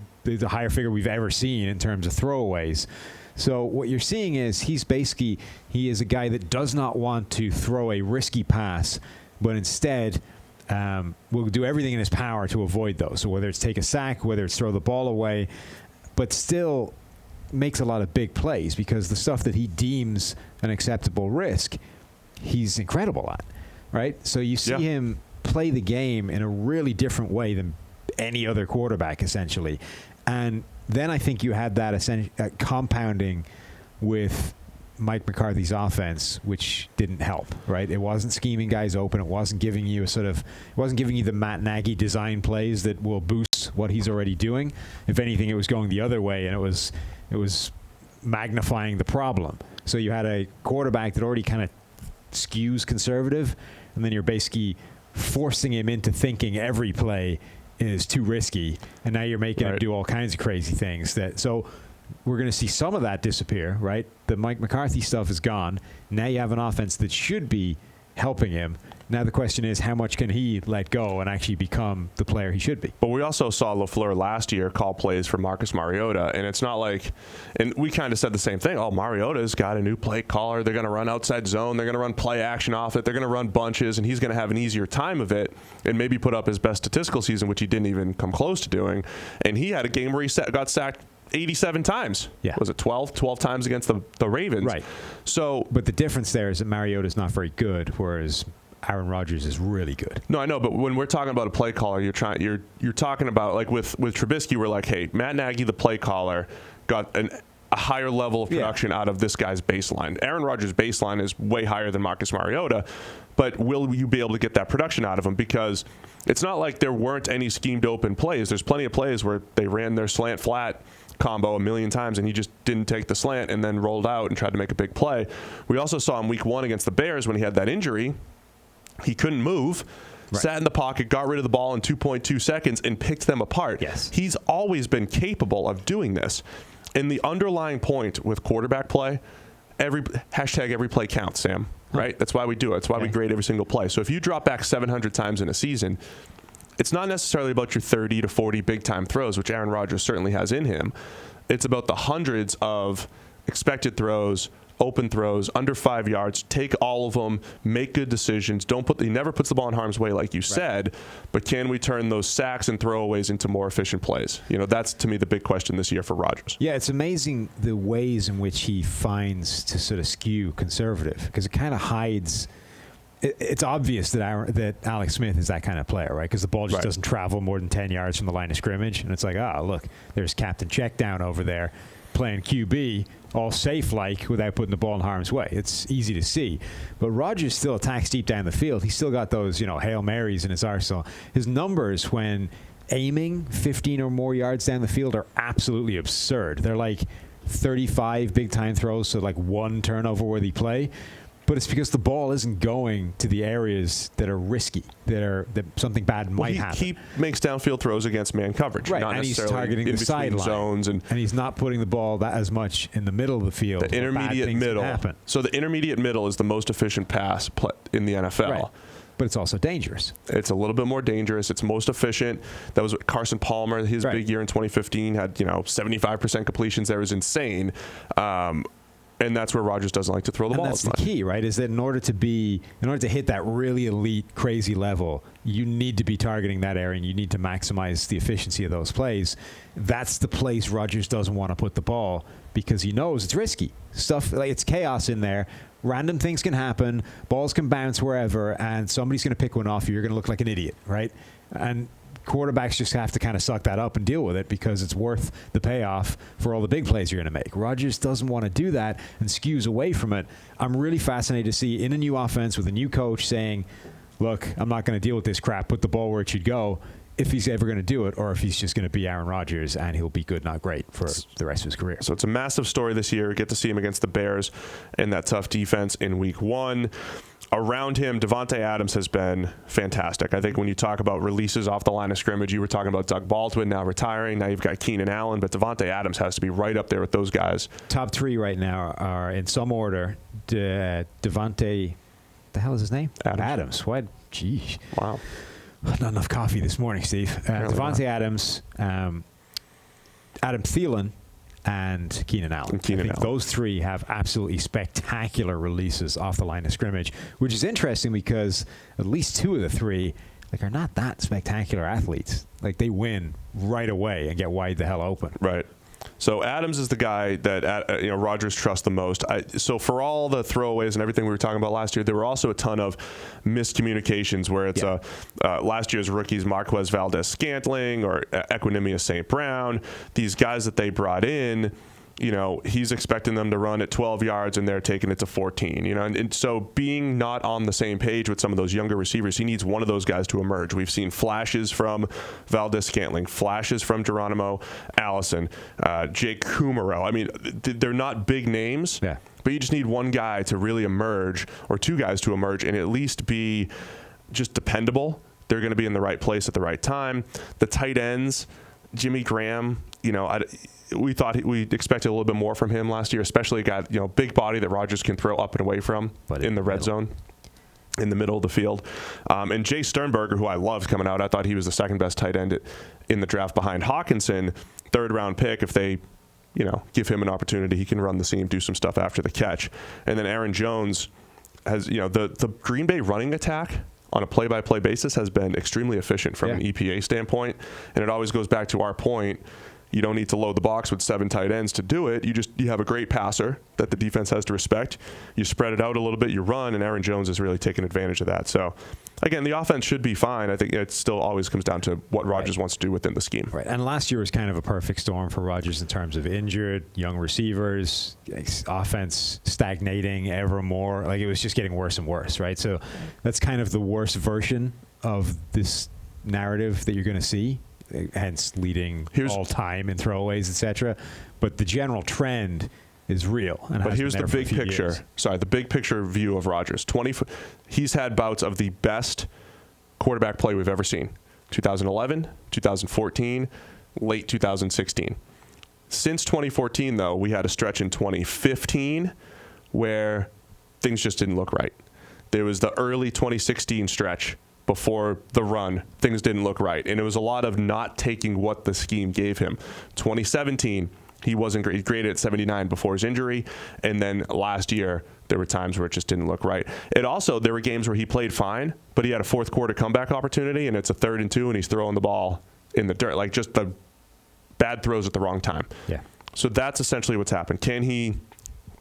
higher figure we've ever seen in terms of throwaways. So what you're seeing is he is a guy that does not want to throw a risky pass, but instead will do everything in his power to avoid those. So whether it's take a sack, whether it's throw the ball away, but still makes a lot of big plays because the stuff that he deems an acceptable risk, he's incredible at, right? So you see him play the game in a really different way than any other quarterback, essentially. And then I think you had that compounding with Mike McCarthy's offense, which didn't help, right? It wasn't scheming guys open. It wasn't giving you the Matt Nagy design plays that will boost what he's already doing. If anything, it was going the other way, and it was magnifying the problem. So you had a quarterback that already kind of skews conservative, and then you're basically forcing him into thinking every play is too risky, and now you're making him do all kinds of crazy things. So we're going to see some of that disappear, right? The Mike McCarthy stuff is gone. Now you have an offense that should be helping him. Now the question is, how much can he let go and actually become the player he should be? But we also saw LaFleur last year call plays for Marcus Mariota, and it's not like, and we kind of said the same thing, Mariota's got a new play caller. They're going to run outside zone. They're going to run play action off it. They're going to run bunches, and he's going to have an easier time of it and maybe put up his best statistical season, which he didn't even come close to doing. And he had a game where he got sacked 87 times. Yeah. Was it 12 times against the Ravens? Right. So, but the difference there is that Mariota's not very good, whereas Aaron Rodgers is really good. No, I know, but when we're talking about a play caller, you're talking about, like with Trubisky, we're like, hey, Matt Nagy, the play caller, got a higher level of production out of this guy's baseline. Aaron Rodgers' baseline is way higher than Marcus Mariota, but will you be able to get that production out of him? Because it's not like there weren't any schemed open plays. There's plenty of plays where they ran their slant flat combo a million times and he just didn't take the slant and then rolled out and tried to make a big play. We also saw him week 1 against the Bears when he had that injury. He couldn't move, sat in the pocket, got rid of the ball in 2.2 seconds, and picked them apart. Yes. He's always been capable of doing this. And the underlying point with quarterback play, every play counts, Sam, right? That's why we do it. That's why we grade every single play. So if you drop back 700 times in a season, it's not necessarily about your 30 to 40 big-time throws, which Aaron Rodgers certainly has in him. It's about the hundreds of expected throws, open throws, under 5 yards, take all of them, make good decisions. He never puts the ball in harm's way, like you said, but can we turn those sacks and throwaways into more efficient plays? That's, to me, the big question this year for Rodgers. Yeah, it's amazing the ways in which he finds to sort of skew conservative, because it kind of hides. It's obvious that Alex Smith is that kind of player, right? Because the ball just doesn't travel more than 10 yards from the line of scrimmage, and it's like, look, there's Captain Checkdown over there playing QB, all safe-like, without putting the ball in harm's way. It's easy to see. But Rodgers still attacks deep down the field. He's still got those, Hail Marys in his arsenal. His numbers when aiming 15 or more yards down the field are absolutely absurd. They're like 35 big-time throws, so like 1 turnover-worthy play. But it's because the ball isn't going to the areas that are risky, that something bad might happen. He makes downfield throws against man coverage, right? Not and he's necessarily targeting the sideline zones, and he's not putting the ball as much in the middle of the field. The intermediate middle. So the intermediate middle is the most efficient pass in the NFL. Right. But it's also dangerous. It's a little bit more dangerous. It's most efficient. That was Carson Palmer. His big year in 2015 had 75% completions. That was insane. And that's where Rodgers doesn't like to throw the ball. That's the key, right? Is that in order to hit that really elite, crazy level, you need to be targeting that area, and you need to maximize the efficiency of those plays. That's the place Rodgers doesn't want to put the ball because he knows it's risky. Stuff like it's chaos in there. Random things can happen. Balls can bounce wherever, and somebody's going to pick one off you. You're going to look like an idiot, right? And quarterbacks just have to kind of suck that up and deal with it because it's worth the payoff for all the big plays you're going to make. Rodgers doesn't want to do that and skews away from it. I'm really fascinated to see in a new offense with a new coach saying, look, I'm not going to deal with this crap, put the ball where it should go, if he's ever going to do it, or if he's just going to be Aaron Rodgers and he'll be good, not great, for the rest of his career. So it's a massive story this year. Get to see him against the Bears and that tough defense in week 1. Around him, Davante Adams has been fantastic. I think when you talk about releases off the line of scrimmage, you were talking about Doug Baldwin now retiring. Now you've got Keenan Allen, but Davante Adams has to be right up there with those guys. Top 3 right now are in some order. Davante, the hell is his name? Adams. What? Geez. Wow. Not enough coffee this morning, Steve. Davante Adams, Adam Thielen, and Keenan Allen. I think those 3 have absolutely spectacular releases off the line of scrimmage, which is interesting because at least 2 of the 3 are not that spectacular athletes. Like, they win right away and get wide the hell open. Right. So Adams is the guy that Rodgers trusts the most. So for all the throwaways and everything we were talking about last year, there were also a ton of miscommunications where it's last year's rookies Marquez Valdez-Scantling or Equinemius St. Brown, these guys that they brought in. He's expecting them to run at 12 yards and they're taking it to 14, and so being not on the same page with some of those younger receivers, he needs one of those guys to emerge. We've seen flashes from Valdez-Scantling, flashes from Geronimo Allison, Jake Kumaro. I mean, they're not big names, but you just need one guy to really emerge or two guys to emerge and at least be just dependable. They're going to be in the right place at the right time. The tight ends, Jimmy Graham, we thought we'd expected a little bit more from him last year, especially a guy, big body that Rodgers can throw up and away from in the red zone, in the middle of the field. And Jay Sternberger, who I loved coming out, I thought he was the second best tight end in the draft behind Hawkinson, third-round pick. If they, give him an opportunity, he can run the seam, do some stuff after the catch. And then Aaron Jones has, the Green Bay running attack on a play-by-play basis has been extremely efficient from an EPA standpoint. And it always goes back to our point. You don't need to load the box with 7 tight ends to do it. You have a great passer that the defense has to respect. You spread it out a little bit, you run, and Aaron Jones is really taking advantage of that. So, again, the offense should be fine. I think it still always comes down to what Rodgers wants to do within the scheme. Right, and last year was kind of a perfect storm for Rodgers in terms of injured, young receivers, offense stagnating ever more. Like, it was just getting worse and worse, right? So that's kind of the worst version of this narrative that you're going to see. Hence leading all time in throwaways, etc. But the general trend is real. But here's the big picture. Years. Sorry, the big picture view of Rodgers. He's had bouts of the best quarterback play we've ever seen. 2011, 2014, late 2016. Since 2014, though, we had a stretch in 2015 where things just didn't look right. There was the early 2016 stretch before the run, things didn't look right. And it was a lot of not taking what the scheme gave him. 2017, he wasn't great. He graded at 79 before his injury. And then last year, there were times where it just didn't look right. There were games where he played fine, but he had a fourth quarter comeback opportunity, and it's a 3rd and 2, and he's throwing the ball in the dirt. Like, just the bad throws at the wrong time. Yeah. So that's essentially what's happened. Can he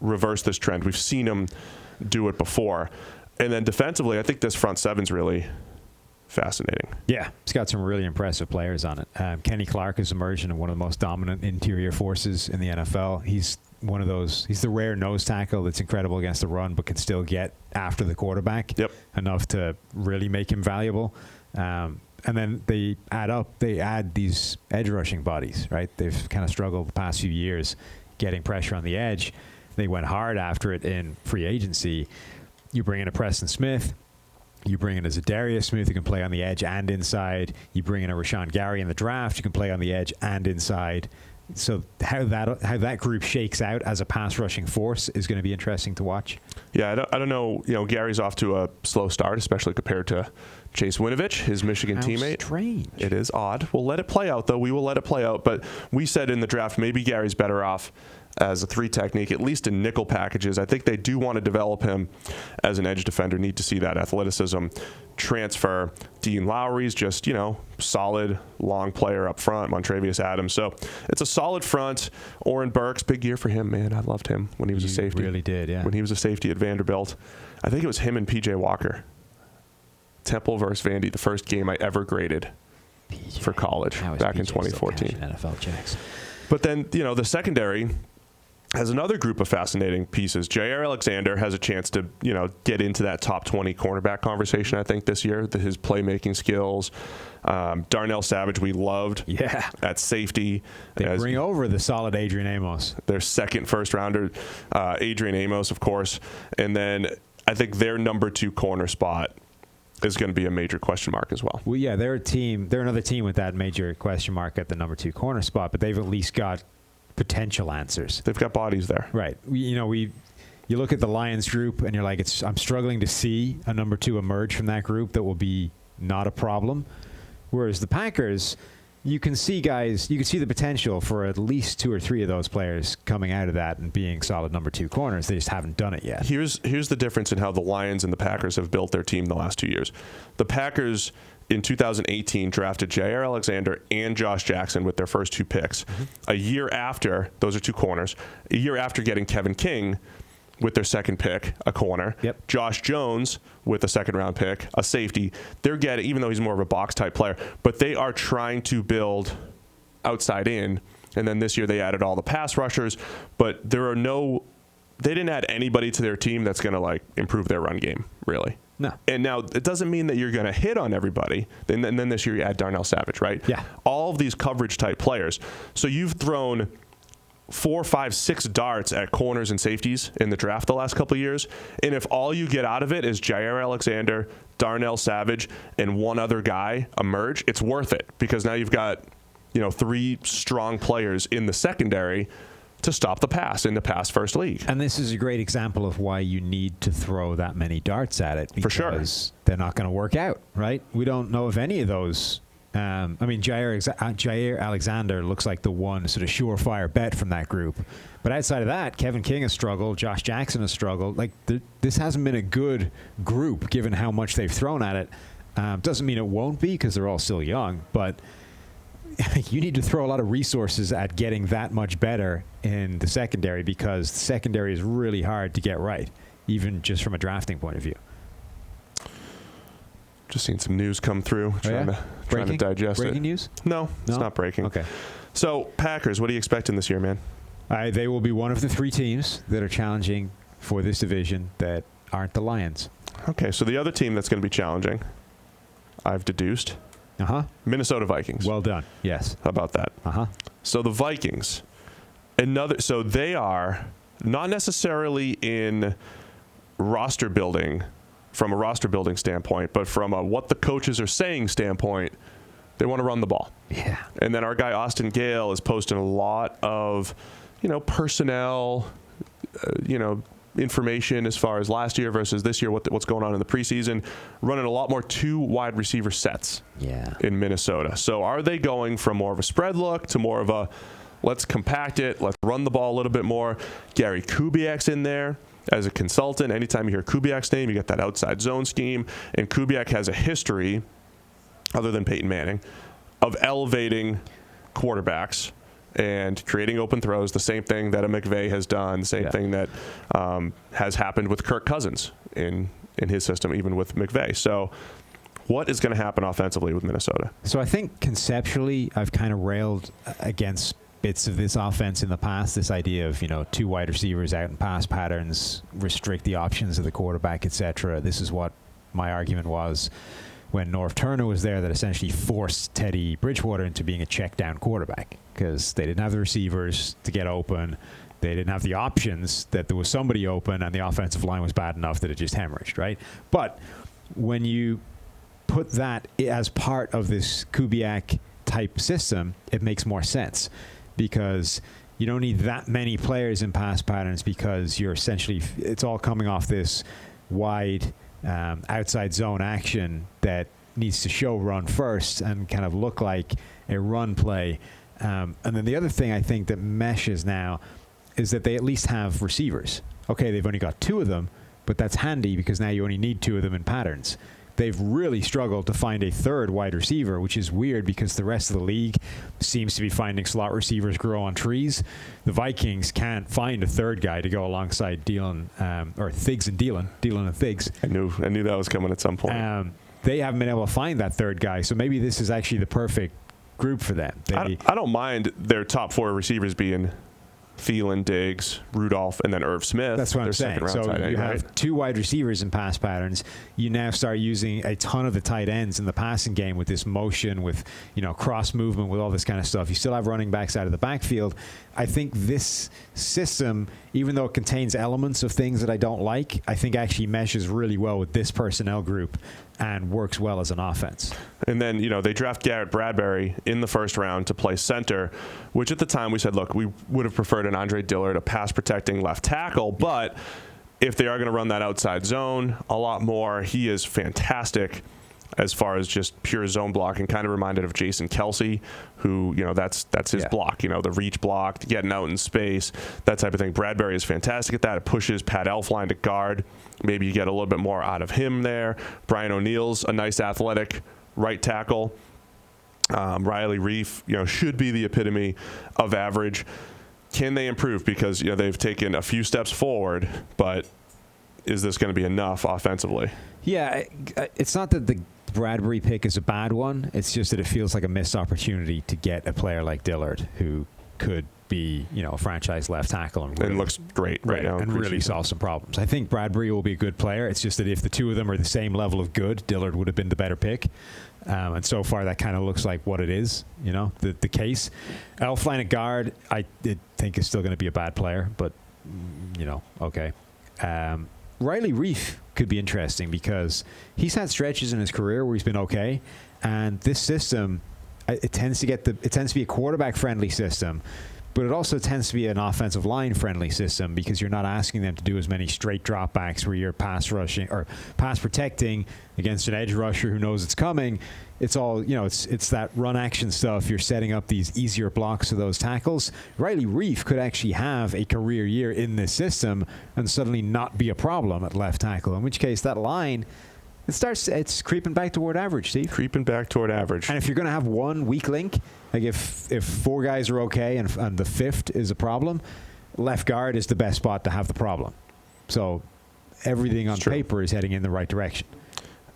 reverse this trend? We've seen him do it before. And then defensively, I think this front seven's really fascinating. Yeah, it's got some really impressive players on it. Kenny Clark has emerged into one of the most dominant interior forces in the NFL. He's one of those. He's the rare nose tackle that's incredible against the run, but can still get after the quarterback enough to really make him valuable. And then they add these edge rushing bodies, right? They've kind of struggled the past few years getting pressure on the edge. They went hard after it in free agency. You bring in a Preston Smith. You bring in a Zadarius Smith who can play on the edge and inside. You bring in a Rashawn Gary in the draft who can play on the edge and inside. So how that group shakes out as a pass rushing force is going to be interesting to watch. Yeah, I don't know. Gary's off to a slow start, especially compared to Chase Winovich, his Michigan teammate. Strange. It is odd. We'll let it play out, though. We will let it play out. But we said in the draft maybe Gary's better off as a 3 technique, at least in nickel packages. I think they do want to develop him as an edge defender. Need to see that athleticism transfer. Dean Lowry's just, solid, long player up front. Montravius Adams. So it's a solid front. Oren Burks, big year for him, man. I loved him when he was a safety. Really did, yeah. When he was a safety at Vanderbilt. I think it was him and P.J. Walker. Temple versus Vandy, the first game I ever graded for college back in 2014. NFL checks. But then, the secondary has another group of fascinating pieces. Jair Alexander has a chance to, get into that top 20 cornerback conversation, I think, this year. His playmaking skills. Darnell Savage, we loved at safety. They bring over the solid Adrian Amos. Their second first-rounder, Adrian Amos, of course. And then I think their number 2 corner spot is going to be a major question mark as well. Well, yeah, they're another team with that major question mark at the number 2 corner spot, but they've at least got potential answers. They've got bodies there. Right. You look at the Lions group and you're like, I'm struggling to see a number 2 emerge from that group that will be not a problem. Whereas the Packers, you can see the potential for at least 2 or 3 of those players coming out of that and being solid number 2 corners. They just haven't done it yet. Here's the difference in how the Lions and the Packers have built their team the last 2 years. The Packers, in 2018 drafted Jair Alexander and Josh Jackson with their first 2 picks. A year after, those are 2 corners, a year after getting Kevin King with their second pick, a corner. Yep. Josh Jones with a second-round pick, a safety. They're getting, even though he's more of a box-type player, but they are trying to build outside in. And then this year they added all the pass rushers, but they didn't add anybody to their team that's going to like improve their run game, really. No. And now it doesn't mean that you're going to hit on everybody. And then this year you add Darnell Savage, right? Yeah. All of these coverage-type players. So you've thrown 4, 5, 6 darts at corners and safeties in the draft the last couple of years. And if all you get out of it is Jair Alexander, Darnell Savage, and one other guy emerge, it's worth it because now you've got 3 strong players in the secondary to stop the pass in the pass-first league. And this is a great example of why you need to throw that many darts at it. For sure. Because they're not going to work out, right? We don't know if any of those... Jair Alexander looks like the one sort of surefire bet from that group. But outside of that, Kevin King has struggled. Josh Jackson has struggled. Like this hasn't been a good group given how much they've thrown at it. Doesn't mean it won't be because they're all still young. But you need to throw a lot of resources at getting that much better in the secondary because the secondary is really hard to get right, even just from a drafting point of view. Just seen some news come through, trying to digest it. Breaking news? No, it's not breaking. Okay. So, Packers, what are you expecting this year, man? They will be one of the 3 teams that are challenging for this division that aren't the Lions. Okay, so the other team that's going to be challenging, I've deduced, Minnesota Vikings. Well done. Yes. How about that? So the Vikings, so they are not necessarily in roster building from a roster building standpoint, but from a what the coaches are saying standpoint, they want to run the ball. Yeah. And then our guy Austin Gale is posting a lot of, personnel, information as far as last year versus this year, what's going on in the preseason, running a lot more 2 wide receiver sets in Minnesota. So are they going from more of a spread look to more of a let's compact it, let's run the ball a little bit more? Gary Kubiak's in there as a consultant. Anytime you hear Kubiak's name, you get that outside zone scheme. And Kubiak has a history, other than Peyton Manning, of elevating quarterbacks and creating open throws, the same thing that a McVay has done, the same thing that has happened with Kirk Cousins in his system, even with McVay. So what is going to happen offensively with Minnesota? So I think conceptually I've kind of railed against bits of this offense in the past, this idea of 2 wide receivers out in pass patterns, restrict the options of the quarterback, etc. This is what my argument was when Norv Turner was there, that essentially forced Teddy Bridgewater into being a check down quarterback because they didn't have the receivers to get open, they didn't have the options, that there was somebody open, and the offensive line was bad enough that it just hemorrhaged, right? But when you put that as part of this Kubiak type system, it makes more sense. Because you don't need that many players in pass patterns because you're essentially, it's all coming off this wide outside zone action that needs to show run first and kind of look like a run play. And then the other thing I think that meshes now is that they at least have receivers. Okay, they've only got 2 of them, but that's handy because now you only need 2 of them in patterns. They've really struggled to find a 3rd wide receiver, which is weird because the rest of the league seems to be finding slot receivers grow on trees. The Vikings can't find a 3rd guy to go alongside Thielen, or Thiggs and Thielen and Thiggs. I knew that was coming at some point. They haven't been able to find that 3rd guy, so maybe this is actually the perfect group for them. I don't mind their top 4 receivers being Thielen, Diggs, Rudolph, and then Irv Smith. That's what I'm saying. So you have 2 wide receivers in pass patterns. You now start using a ton of the tight ends in the passing game with this motion, with cross movement, with all this kind of stuff. You still have running backs out of the backfield. I think this system, even though it contains elements of things that I don't like, I think actually meshes really well with this personnel group and works well as an offense. And then, they draft Garrett Bradbury in the 1st round to play center, which at the time we said, look, we would have preferred an Andre Dillard, a pass-protecting left tackle, but if they are going to run that outside zone a lot more, he is fantastic as far as just pure zone blocking, kind of reminded of Jason Kelsey, who, that's his block, the reach block, getting out in space, that type of thing. Bradbury is fantastic at that. It pushes Pat Elflein to guard. Maybe you get a little bit more out of him there. Brian O'Neill's a nice athletic right tackle. Riley Reif, should be the epitome of average. Can they improve? Because they've taken a few steps forward, but is this going to be enough offensively? Yeah, it's not that the Bradbury pick is a bad one. It's just that it feels like a missed opportunity to get a player like Dillard who could be, a franchise left tackle and looks great right now and really solve some problems. I think Bradbury will be a good player. It's just that if the two of them are the same level of good, Dillard would have been the better pick. And so far, that kind of looks like what it is, the case. Elflein at guard, I think is still going to be a bad player, but, okay. Riley Reif could be interesting because he's had stretches in his career where he's been okay, and this system, it tends to be a quarterback-friendly system, but it also tends to be an offensive line-friendly system because you're not asking them to do as many straight dropbacks where you're pass rushing or pass protecting against an edge rusher who knows it's coming. It's all, it's that run action stuff. You're setting up these easier blocks to those tackles. Riley Reif could actually have a career year in this system and suddenly not be a problem at left tackle, in which case that line, it's creeping back toward average, Steve. Creeping back toward average. And if you're going to have one weak link, like if four guys are okay and the fifth is a problem, left guard is the best spot to have the problem. So everything on paper is heading in the right direction.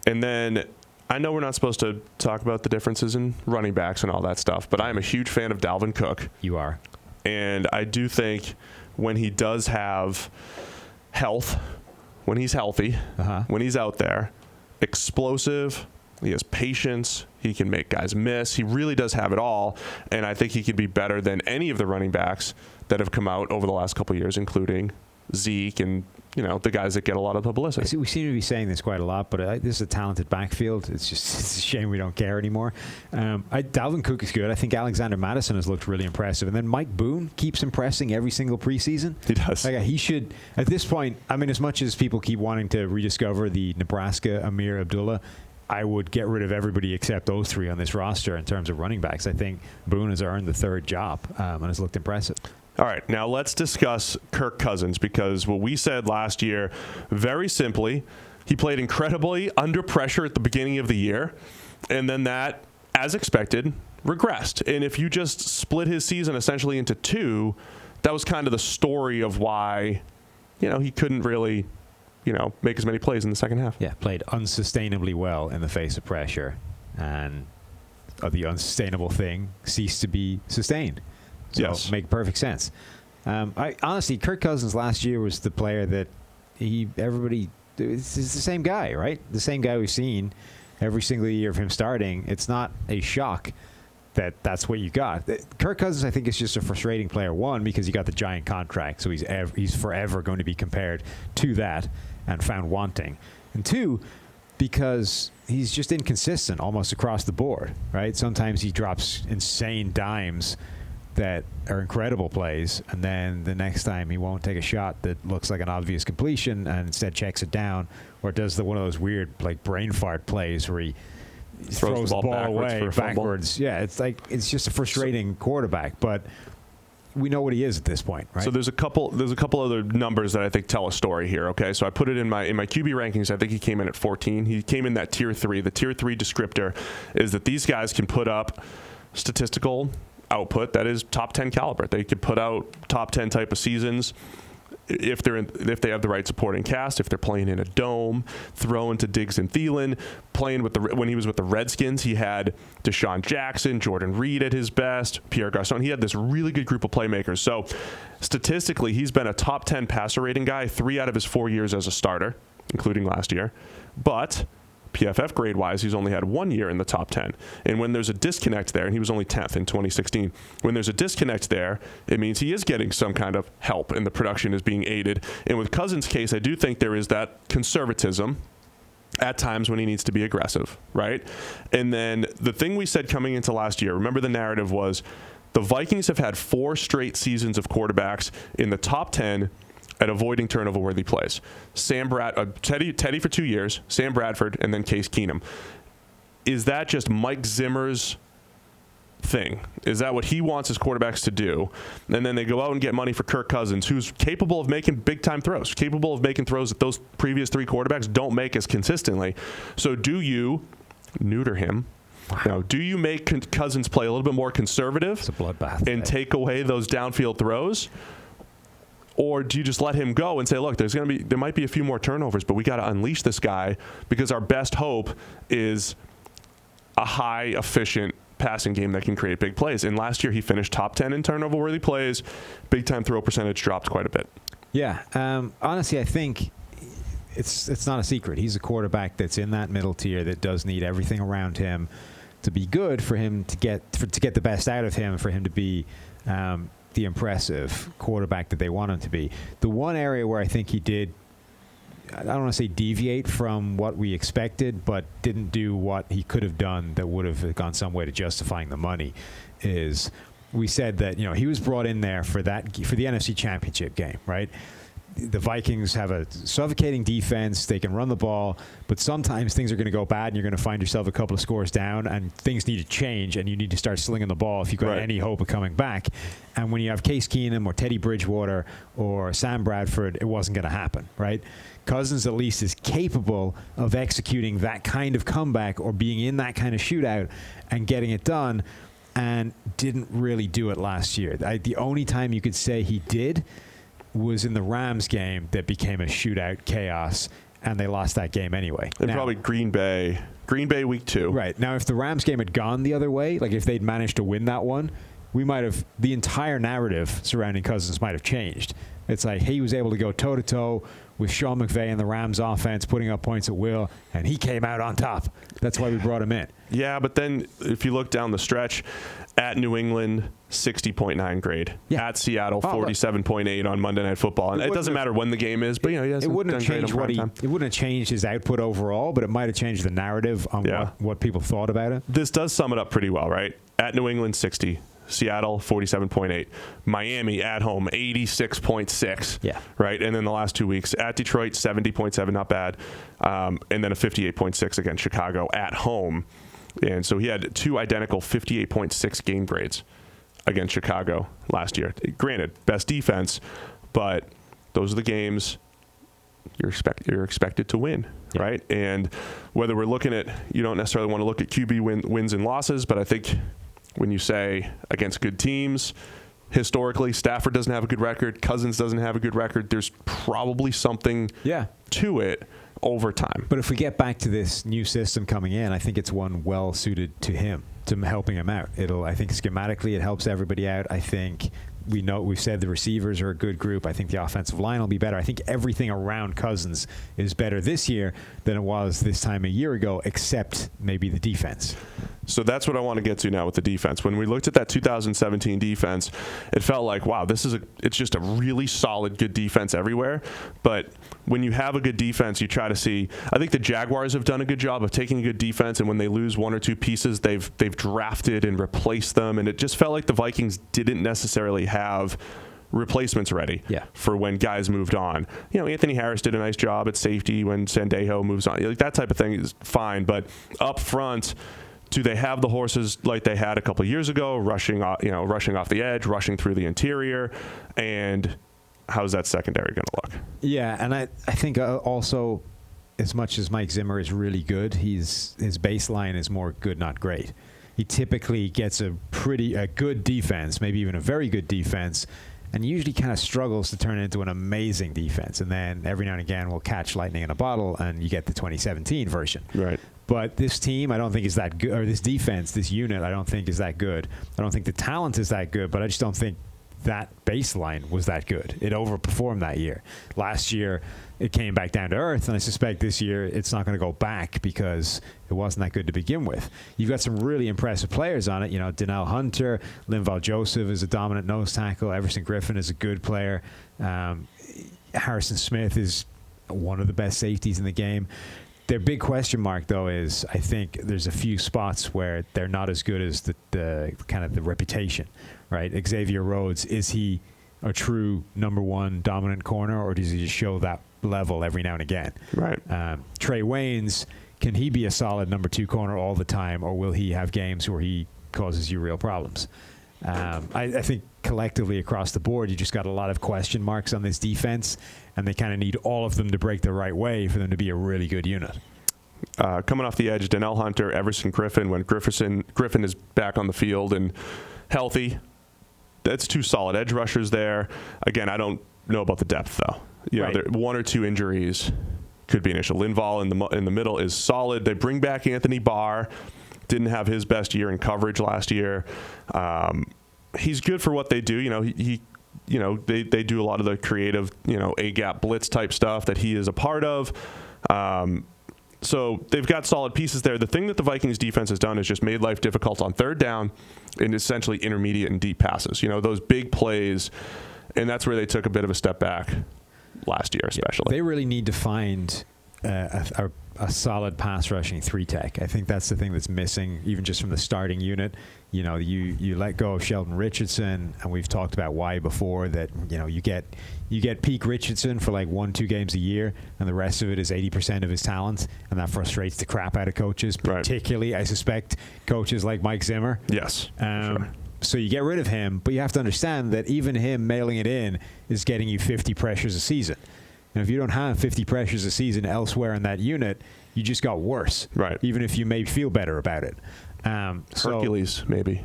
And then I know we're not supposed to talk about the differences in running backs and all that stuff, but I am a huge fan of Dalvin Cook. You are. And I do think when he does have health, when he's healthy, when he's out there, explosive, he has patience, he can make guys miss. He really does have it all, and I think he could be better than any of the running backs that have come out over the last couple of years, including Zeke and the guys that get a lot of publicity. We seem to be saying this quite a lot, but this is a talented backfield. It's a shame we don't care anymore. Dalvin Cook is good. I think Alexander Mattison has looked really impressive. And then Mike Boone keeps impressing every single preseason. He does. He should, at this point, as much as people keep wanting to rediscover the Nebraska Amir Abdullah, I would get rid of everybody except those three on this roster in terms of running backs. I think Boone has earned the third job and has looked impressive. All right, now let's discuss Kirk Cousins, because what we said last year, very simply, he played incredibly under pressure at the beginning of the year, and then that, as expected, regressed. And if you just split his season essentially into two, that was kind of the story of why, he couldn't really, make as many plays in the second half. Yeah, played unsustainably well in the face of pressure, and the unsustainable thing ceased to be sustained. So yes. Make perfect sense. Honestly, Kirk Cousins last year was the player that it's the same guy, right? The same guy we've seen every single year of him starting. It's not a shock that that's what you got. Kirk Cousins, I think, is just a frustrating player. One, because he got the giant contract, so he's forever going to be compared to that and found wanting. And two, because he's just inconsistent almost across the board, right? Sometimes he drops insane dimes that are incredible plays, and then the next time he won't take a shot that looks like an obvious completion and instead checks it down, or does one of those weird brain fart plays where he throws the ball away backwards. Yeah, it's just a frustrating quarterback, but we know what he is at this point, right? So there's a couple other numbers that I think tell a story here. Okay, so I put it in my QB rankings. I think he came in at 14. He came in that tier 3. The tier 3 descriptor is that these guys can put up statistical output that is top 10 caliber. They could put out top 10 type of seasons if they have the right supporting cast, if they're playing in a dome, throwing to Diggs and Thielen, playing when he was with the Redskins, he had Deshaun Jackson, Jordan Reed at his best, Pierre Garçon. He had this really good group of playmakers. So statistically, he's been a top 10 passer rating guy 3 out of his 4 years as a starter, including last year. But PFF grade-wise, he's only had 1 year in the top 10. And when there's a disconnect there, and he was only 10th in 2016, when there's a disconnect there, it means he is getting some kind of help and the production is being aided. And with Cousins' case, I do think there is that conservatism at times when he needs to be aggressive, right? And then the thing we said coming into last year, remember the narrative was the Vikings have had 4 straight seasons of quarterbacks in the top 10 at avoiding turnover-worthy plays. Teddy for 2 years, Sam Bradford, and then Case Keenum. Is that just Mike Zimmer's thing? Is that what he wants his quarterbacks to do? And then they go out and get money for Kirk Cousins, who's capable of making big-time throws, capable of making throws that those previous 3 quarterbacks don't make as consistently. So do you neuter him. Wow. Now, do you make Cousins play a little bit more conservative? It's a bloodbath. And take away those downfield throws? Or do you just let him go and say, look, there might be a few more turnovers, but we got to unleash this guy because our best hope is a high, efficient passing game that can create big plays. And last year he finished top 10 in turnover-worthy plays. Big-time throw percentage dropped quite a bit. Yeah. Honestly, I think it's not a secret. He's a quarterback that's in that middle tier that does need everything around him to be good for him to get the best out of him, for him to be the impressive quarterback that they want him to be. The one area where I think he did, I don't want to say deviate from what we expected, but didn't do what he could have done that would have gone some way to justifying the money, is we said that he was brought in there for the NFC Championship game, right? The Vikings have a suffocating defense. They can run the ball, but sometimes things are going to go bad, and you're going to find yourself a couple of scores down, and things need to change, and you need to start slinging the ball if you've got any hope of coming back. And when you have Case Keenum or Teddy Bridgewater or Sam Bradford, it wasn't going to happen, right? Cousins at least is capable of executing that kind of comeback or being in that kind of shootout and getting it done, and didn't really do it last year. The only time you could say he did was in the Rams game that became a shootout chaos, and they lost that game anyway. And probably Green Bay week 2. Right. Now, if the Rams game had gone the other way, like if they'd managed to win that one, the entire narrative surrounding Cousins might have changed. It's like he was able to go toe-to-toe with Sean McVay and the Rams offense, putting up points at will, and he came out on top. That's why we brought him in. Yeah, but then if you look down the stretch, at New England, 60.9 grade. Yeah. At Seattle, 47.8 on Monday Night Football. And it doesn't matter when the game is, but it wouldn't have changed it wouldn't have changed his output overall, but it might have changed the narrative on what people thought about it. This does sum it up pretty well, right? At New England, 60. Seattle, 47.8. Miami at home, 86.6. Yeah. Right? And then the last 2 weeks, at Detroit, 70.7, not bad. And then a 58.6 against Chicago at home. And so he had 2 identical 58.6 game grades against Chicago last year. Granted, best defense, but those are the games you're expected to win, right? And whether we're looking at, you don't necessarily want to look at QB wins and losses, but I think when you say against good teams, historically, Stafford doesn't have a good record, Cousins doesn't have a good record, there's probably something to it over time. But if we get back to this new system coming in, I think it's one well suited to him, to helping him out. I think schematically it helps everybody out. I think we've said the receivers are a good group. I think the offensive line will be better. I think everything around Cousins is better this year than it was this time a year ago, except maybe the defense. So that's what I want to get to now with the defense. When we looked at that 2017 defense, it felt like, wow, it's just a really solid, good defense everywhere. But when you have a good defense, you try to see, I think the Jaguars have done a good job of taking a good defense, and when they lose 1 or 2 pieces, they've drafted and replaced them, and it just felt like the Vikings didn't necessarily have replacements ready for when guys moved on. Anthony Harris did a nice job at safety when Sandejo moves on. Like that type of thing is fine, but up front, do they have the horses like they had a couple of years ago, rushing off the edge, rushing through the interior, and how's that secondary going to look? Yeah, and I think also, as much as Mike Zimmer is really good, his baseline is more good, not great. He typically gets a good defense, maybe even a very good defense, and usually kind of struggles to turn it into an amazing defense. And then every now and again will catch lightning in a bottle, and you get the 2017 version. Right. But this team, I don't think is that good, or this defense, this unit, I don't think is that good. I don't think the talent is that good, but I just don't think that baseline was that good. It overperformed that year. Last year, it came back down to earth, and I suspect this year it's not going to go back because it wasn't that good to begin with. You've got some really impressive players on it. Donnell Hunter, Linval Joseph is a dominant nose tackle. Everson Griffin is a good player. Harrison Smith is one of the best safeties in the game. Their big question mark, though, is I think there's a few spots where they're not as good as the kind of the reputation, right? Xavier Rhodes, is he a true number 1 dominant corner, or does he just show that level every now and again? Right. Trey Waynes, can he be a solid number 2 corner all the time, or will he have games where he causes you real problems? I think collectively across the board, you just got a lot of question marks on this defense, and they kind of need all of them to break the right way for them to be a really good unit. Coming off the edge, Donnell Hunter, Everson Griffin. When Griffin is back on the field and healthy, that's 2 solid edge rushers there. Again, I don't know about the depth, though. Right. 1 or 2 injuries could be an issue. Linval in the middle is solid. They bring back Anthony Barr. Didn't have his best year in coverage last year. He's good for what they do. They do a lot of the creative, A-gap blitz type stuff that he is a part of. So they've got solid pieces there. The thing that the Vikings defense has done is just made life difficult on third down and essentially intermediate and deep passes. Those big plays, and that's where they took a bit of a step back last year, especially. They really need to find a solid pass rushing 3-tech. I think that's the thing that's missing, even just from the starting unit. You let go of Sheldon Richardson, and we've talked about why before, that you get peak Richardson for like 1-2 games a year, and the rest of it is 80% of his talent, and that frustrates the crap out of coaches, particularly, I suspect, coaches like Mike Zimmer. Yes. Sure. So you get rid of him, but you have to understand that even him mailing it in is getting you 50 pressures a season. And if you don't have 50 pressures a season elsewhere in that unit, you just got worse. Right. Even if you may feel better about it. Hercules, maybe.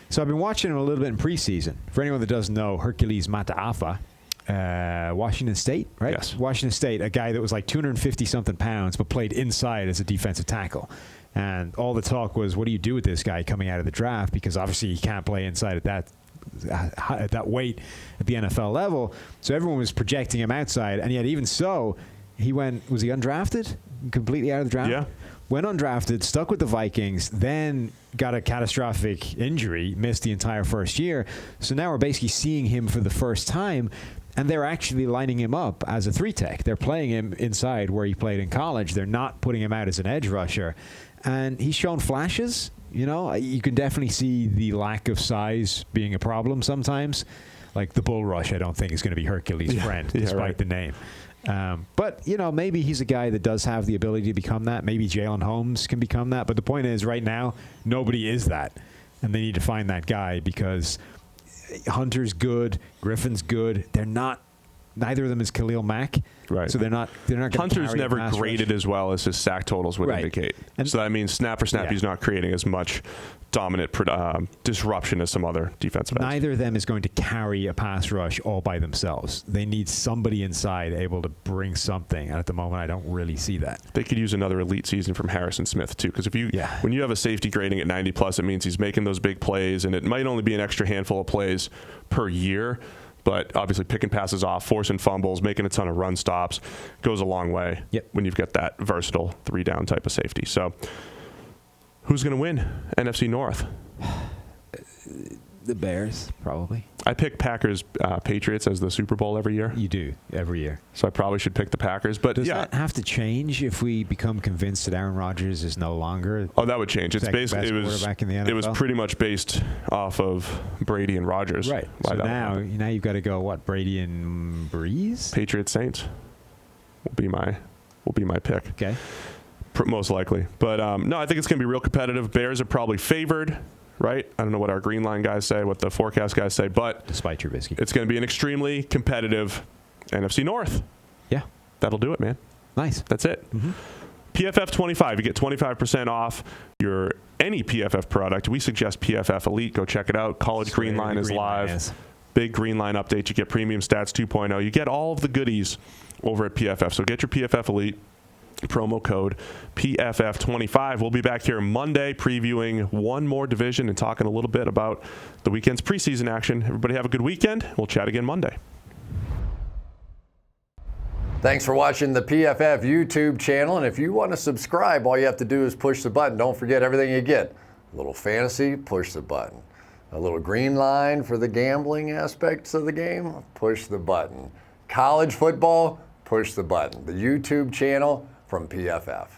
So I've been watching him a little bit in preseason. For anyone that doesn't know, Hercules Mataafa, Washington State, right? Yes. Washington State, a guy that was like 250-something pounds, but played inside as a defensive tackle. And all the talk was, what do you do with this guy coming out of the draft? Because obviously he can't play inside at that weight at the NFL level. So everyone was projecting him outside. And yet even so, was he undrafted? Completely out of the draft? Yeah. Went undrafted, stuck with the Vikings, then got a catastrophic injury, missed the entire first year. So now we're basically seeing him for the first time, and they're actually lining him up as a 3-tech. They're playing him inside where he played in college. They're not putting him out as an edge rusher. And he's shown flashes. You can definitely see the lack of size being a problem sometimes. Like the bull rush, I don't think is going to be Hercules' friend, despite the name. But, maybe he's a guy that does have the ability to become that. Maybe Jalen Holmes can become that. But the point is, right now, nobody is that. And they need to find that guy, because Hunter's good, Griffin's good. Neither of them is Khalil Mack. Right. So they're not going to Hunter's never graded as well as his sack totals would indicate. And so that means snap for snap, he's not creating as much dominant disruption as some other defensive ends. Neither of them is going to carry a pass rush all by themselves. They need somebody inside able to bring something. And at the moment, I don't really see that. They could use another elite season from Harrison Smith, too. Because when you have a safety grading at 90+, it means he's making those big plays. And it might only be an extra handful of plays per year. But obviously picking passes off, forcing fumbles, making a ton of run stops goes a long way when you've got that versatile 3-down type of safety. So who's going to win NFC North? The Bears, probably. I pick Packers Patriots as the Super Bowl every year. You do, every year. So I probably should pick the Packers. But does that have to change if we become convinced that Aaron Rodgers is no longer? Oh, that would change. It's basically it was pretty much based off of Brady and Rodgers. Right. So now you've got to go what? Brady and Breeze? Patriots Saints will be my pick. Okay. Most likely. But no, I think it's going to be real competitive. Bears are probably favored. Right? I don't know what our green line guys say, what the forecast guys say, but despite Trubisky, it's going to be an extremely competitive NFC North. Yeah. That'll do it, man. Nice. That's it. Mm-hmm. PFF 25. You get 25% off your any PFF product. We suggest PFF Elite. Go check it out. College Green Line is live. Big Green Line update. You get Premium Stats 2.0. You get all of the goodies over at PFF. So get your PFF Elite. Promo code PFF25. We'll be back here Monday previewing one more division and talking a little bit about the weekend's preseason action. Everybody have a good weekend. We'll chat again Monday. Thanks for watching the PFF YouTube channel. And if you want to subscribe, all you have to do is push the button. Don't forget everything you get. A little fantasy, push the button. A little green line for the gambling aspects of the game, push the button. College football, push the button. The YouTube channel from PFF.